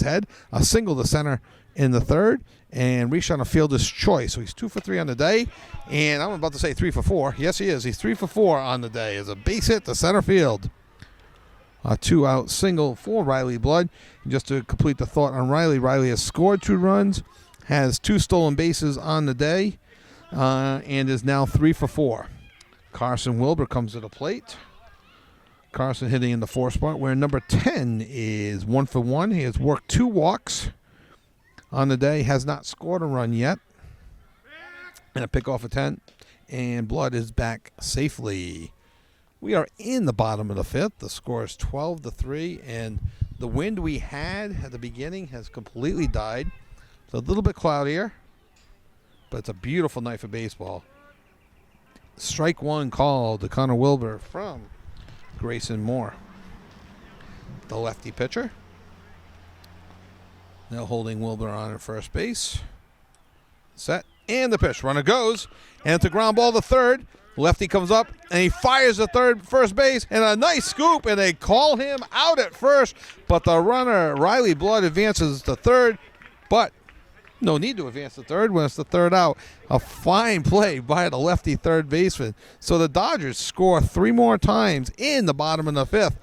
head, a single to center in the third, and reached on a fielder's choice. So he's 2 for 3 on the day, and I'm about to say 3 for 4. Yes, he is. He's 3 for 4 on the day. As a base hit to center field. A 2-out single for Riley Blood. And just to complete the thought on Riley, Riley has scored 2 runs, has 2 stolen bases on the day, and is now 3 for 4. Carson Wilbur comes to the plate. Carson hitting in the 4 spot, where number 10 is 1 for 1. He has worked 2 walks on the day, has not scored a run yet. And a pick off of 10. And Blood is back safely. We are in the bottom of the fifth. The score is 12-3, and the wind we had at the beginning has completely died. It's a little bit cloudier, but it's a beautiful night for baseball. Strike 1 called to Connor Wilbur from Grayson Moore. The lefty pitcher. Now holding Wilbur on at first base. Set. And the pitch. Runner goes. And it's a ground ball to third. Lefty comes up and he fires the first base. And a nice scoop. And they call him out at first. But the runner, Riley Blood, advances to third. But no need to advance to third when it's the third out. A fine play by the lefty third baseman. So the Dodgers score 3 more times in the bottom of the fifth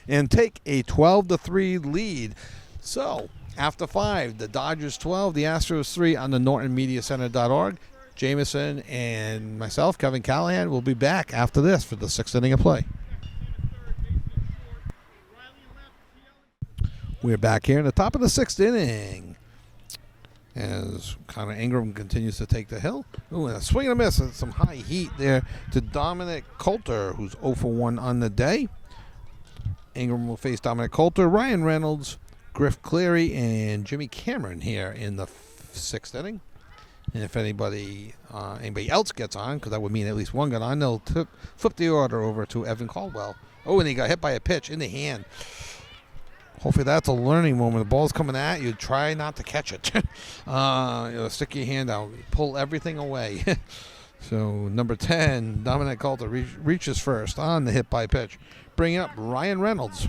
and take a 12-3 lead. So after 5, the Dodgers 12, the Astros 3 on the NortonMediaCenter.org. Jameson and myself, Kevin Callahan, will be back after this for the 6th inning of play. We're back here in the top of the 6th inning as Connor Ingram continues to take the hill. Ooh, and a swing and a miss and some high heat there to Dominic Coulter, who's 0 for 1 on the day. Ingram will face Dominic Coulter, Ryan Reynolds, Griff Cleary, and Jimmy Cameron here in the 6th inning. And if anybody else gets on, because that would mean at least one got on, they'll flip the order over to Evan Caldwell. Oh, and he got hit by a pitch in the hand. Hopefully that's a learning moment. The ball's coming at you. Try not to catch it. Stick your hand out. Pull everything away. So number 10, Dominic Coulter, reaches first on the hit by pitch. Bringing up Ryan Reynolds.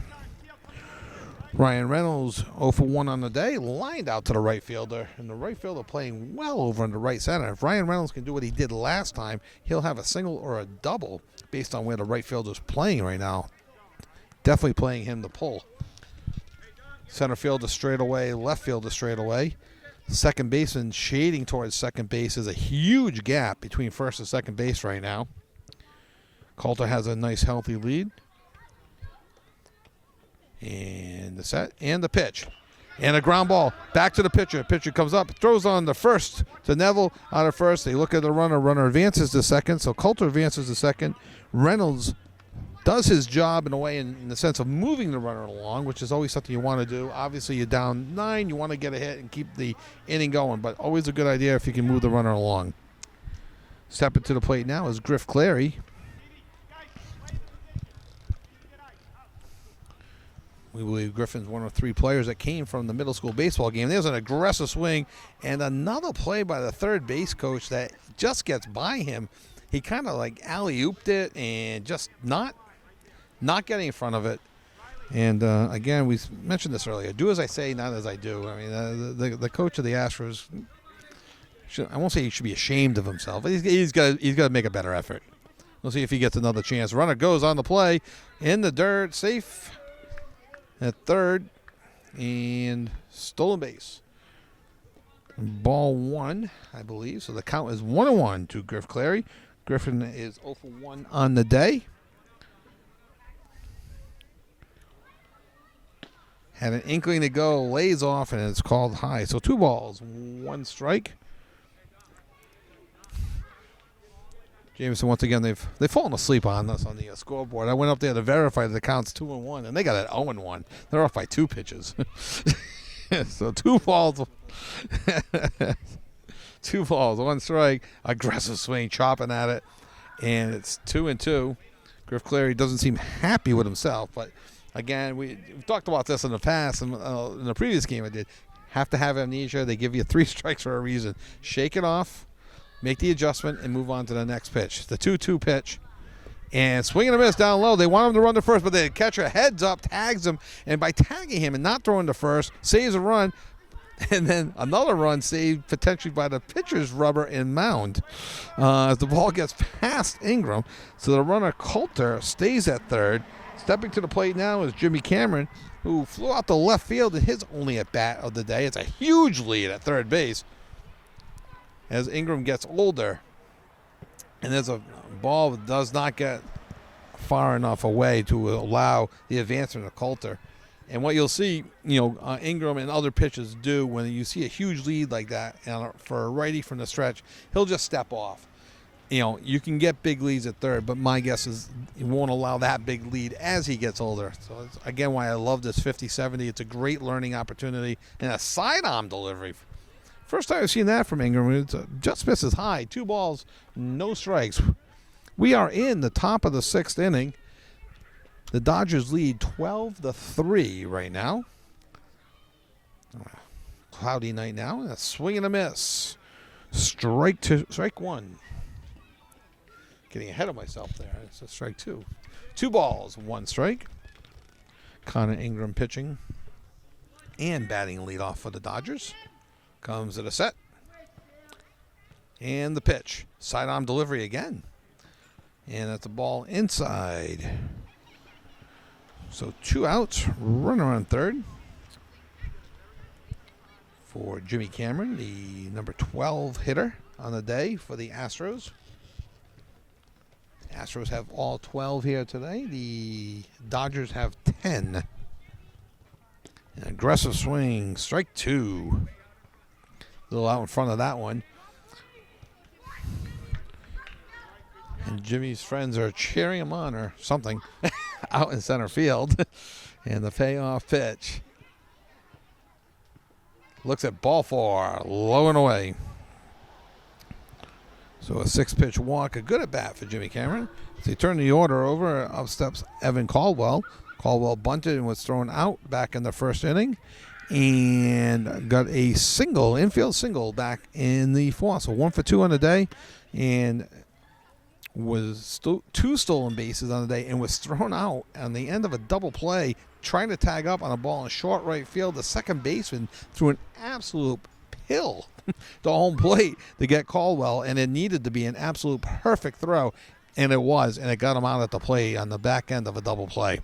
Ryan Reynolds 0 for 1 on the day, lined out to the right fielder. And the right fielder playing well over in the right center. If Ryan Reynolds can do what he did last time, he'll have a single or a double based on where the right fielder's playing right now. Definitely playing him to pull. Center fielder straight away, left fielder straight away. Second baseman shading towards second base. Is a huge gap between first and second base right now. Coulter has a nice healthy lead. And the set and the pitch. And a ground ball back to the pitcher. Pitcher comes up, throws on the first to Neville out of first. They look at the runner. Runner advances to second. So Coulter advances to second. Reynolds does his job in a way in the sense of moving the runner along, which is always something you want to do. Obviously, you're down 9. You want to get a hit and keep the inning going, but always a good idea if you can move the runner along. Stepping to the plate now is Griff Clary. We believe Griffin's one of 3 players that came from the middle school baseball game. There's an aggressive swing and another play by the third base coach that just gets by him. He kind of like alley-ooped it and just not getting in front of it. And again, we mentioned this earlier. Do as I say, not as I do. I mean, the coach of the Astros, I won't say he should be ashamed of himself. But he's got to make a better effort. We'll see if he gets another chance. Runner goes on the play in the dirt, safe at third, and stolen base. Ball 1, I believe. So the count is 1-1 to Griff Clary. Griffin is 0 for 1 on the day. Had an inkling to go, lays off, and it's called high. So 2 balls, 1 strike. Jameson, once again, they've fallen asleep on us on the scoreboard. I went up there to verify the count's 2-1, and they got it 0-1. They're off by 2 pitches. So 2 balls, 2 balls, 1 strike. Aggressive swing, chopping at it, and it's 2-2. Griff Clary doesn't seem happy with himself, but again, we've talked about this in the past, and in the previous game I did. Have to have amnesia. They give you 3 strikes for a reason. Shake it off. Make the adjustment and move on to the next pitch. The 2-2 pitch. And swing and a miss down low. They want him to run to first, but the catcher heads up, tags him, and by tagging him and not throwing to first, saves a run, and then another run saved potentially by the pitcher's rubber and mound as the ball gets past Ingram. So the runner Coulter stays at third. Stepping to the plate now is Jimmy Cameron, who flew out to left field in his only at-bat of the day. It's a huge lead at third base as Ingram gets older. And there's a ball that does not get far enough away to allow the advancement of Coulter. And what you'll see, Ingram and other pitchers do when you see a huge lead like that for a righty from the stretch, he'll just step off. You can get big leads at third, but my guess is he won't allow that big lead as he gets older. So it's, again, why I love this 50-70. It's a great learning opportunity and a sidearm delivery. First time I've seen that from Ingram. It's just misses high. 2 balls, no strikes. We are in the top of the 6th inning. The Dodgers lead 12-3 right now. Cloudy night now. A swing and a miss. Strike 1. Getting ahead of myself there. It's a strike 2. 2 balls, 1 strike. Connor Ingram pitching and batting leadoff for the Dodgers. Comes to the set. And the pitch. Sidearm delivery again. And that's a ball inside. So 2 outs. Runner on third. For Jimmy Cameron, the number 12 hitter on the day for the Astros. Astros have all 12 here today. The Dodgers have 10. An aggressive swing. Strike 2. A little out in front of that one. And Jimmy's friends are cheering him on or something out in center field. And the payoff pitch. Looks at ball 4. Low and away. So a 6-pitch walk. A good at bat for Jimmy Cameron. As they turn the order over, up steps Evan Caldwell. Caldwell bunted and was thrown out back in the first inning. And got a infield single back in the 4th. So 1 for 2 on the day. and was two stolen bases on the day and was thrown out on the end of a double play trying to tag up on a ball in short right field. The second baseman threw an absolute pill to home plate to get Caldwell, and it needed to be an absolute perfect throw, and it was, and it got him out at the plate on the back end of a double play.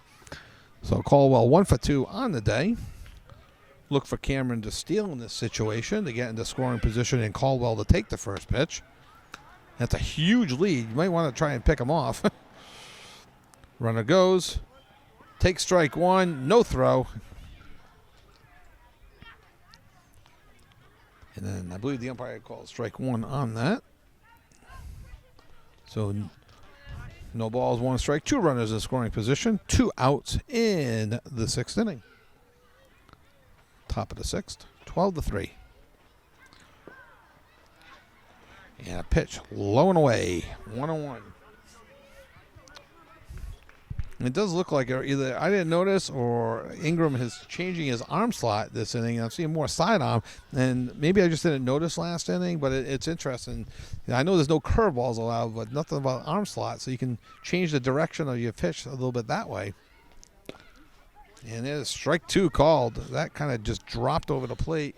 So Caldwell 1 for 2 on the day. Look for Cameron to steal in this situation to get into scoring position and Caldwell to take the first pitch. That's a huge lead. You might want to try and pick him off. Runner goes. Takes strike one. No throw. And then I believe the umpire called strike one on that. So no balls, one strike, 2 runners in scoring position, 2 outs in the 6th inning. Top of the 6th, 12-3. And a pitch low and away, 1-1. It does look like either I didn't notice or Ingram is changing his arm slot this inning. I'm seeing more sidearm, and maybe I just didn't notice last inning, but it's interesting. I know there's no curveballs allowed, but nothing about arm slot, so you can change the direction of your pitch a little bit that way. And there's strike 2 called. That kind of just dropped over the plate.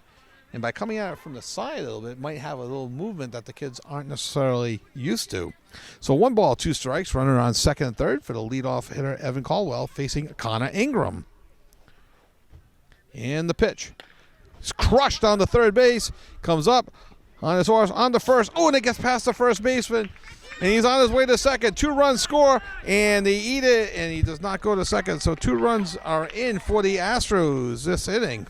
And by coming at it from the side a little bit, it might have a little movement that the kids aren't necessarily used to. So 1 ball, 2 strikes, runner on second and third for the leadoff hitter, Evan Caldwell, facing Connor Ingram. And the pitch. It's crushed on the third base. Comes up on his horse on the first. Oh, and it gets past the first baseman. And he's on his way to second. 2-run score, and they eat it, and he does not go to second. So 2 runs are in for the Astros this inning.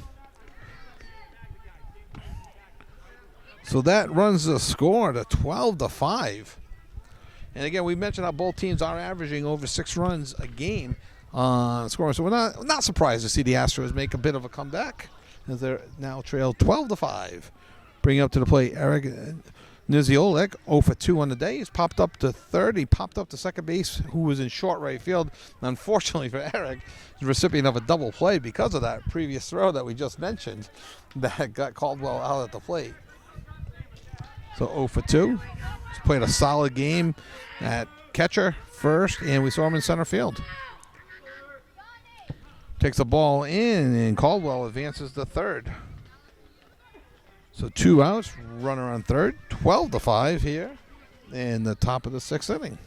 So that runs the score to 12-5. And again, we mentioned how both teams are averaging over 6 runs a game on scoring. So we're not surprised to see the Astros make a bit of a comeback as they're now trail 12-5. Bringing up to the plate, Eric Niziolek, 0 for 2 on the day. He's popped up to third. He popped up to second base, who was in short right field. Unfortunately for Eric, he's the recipient of a double play because of that previous throw that we just mentioned that got Caldwell out at the plate. So 0 for 2. He's played a solid game at catcher, first, and we saw him in center field. Takes the ball in, and Caldwell advances to third. So 2 outs, runner on third, 12-5 here in the top of the 6th inning.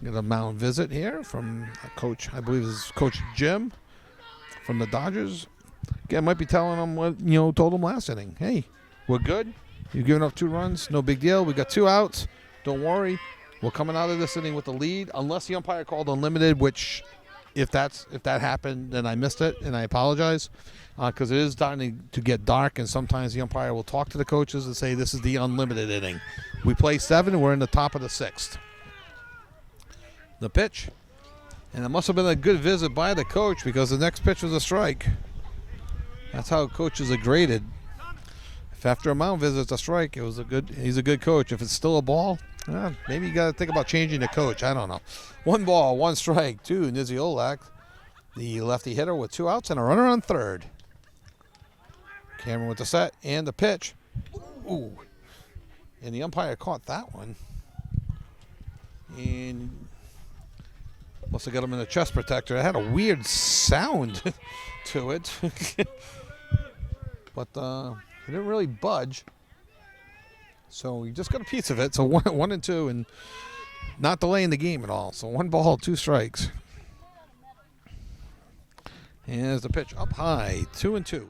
Get a mound visit here from a coach, I believe this is Coach Jim from the Dodgers. Again, might be telling him what, told him last inning. Hey, we're good. You've given up 2 runs, no big deal. We got 2 outs. Don't worry. We're coming out of this inning with the lead, unless the umpire called unlimited, which if that happened, then I missed it, and I apologize, because it is starting to get dark, and sometimes the umpire will talk to the coaches and say this is the unlimited inning. We play 7, and we're in the top of the 6th. The pitch, and it must have been a good visit by the coach because the next pitch was a strike. That's how coaches are graded. If after a mound visit it's a strike, he's a good coach. If it's still a ball, maybe you got to think about changing the coach. I don't know. 1 ball, 1 strike to Niziolek, the lefty hitter, with 2 outs and a runner on third. Cameron with the set and the pitch. Ooh. And the umpire caught that one. And must have got him in the chest protector. It had a weird sound to it. But he didn't really budge. So he just got a piece of it. So 1 and 2, and not delaying the game at all. So 1 ball, 2 strikes. And there's the pitch up high, 2 and 2.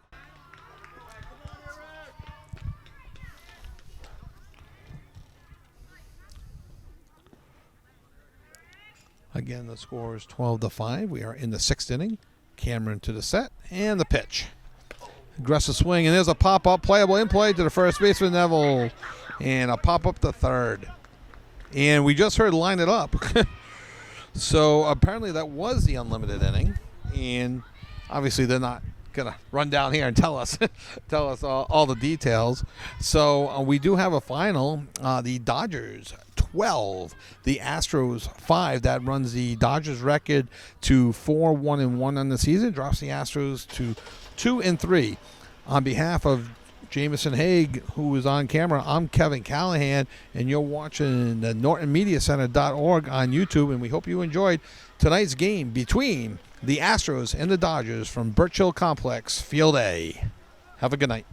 Again, the score is 12-5. We are in the 6th inning. Cameron to the set and the pitch. Aggressive swing, and there's a pop-up, playable in play to the first baseman, Neville, and a pop-up to third. And we just heard line it up. So apparently that was the unlimited inning, and obviously they're not going to run down here and tell us all the details. So we do have a final. The Dodgers 12, the Astros 5. That runs the Dodgers record to 4-1-1 on the season, drops the Astros to 2-3. On behalf of Jameson Haig, who is on camera, I'm Kevin Callahan, and you're watching the NortonMediaCenter.org on YouTube, and we hope you enjoyed tonight's game between the Astros and the Dodgers from Birch Hill Complex, Field A. Have a good night.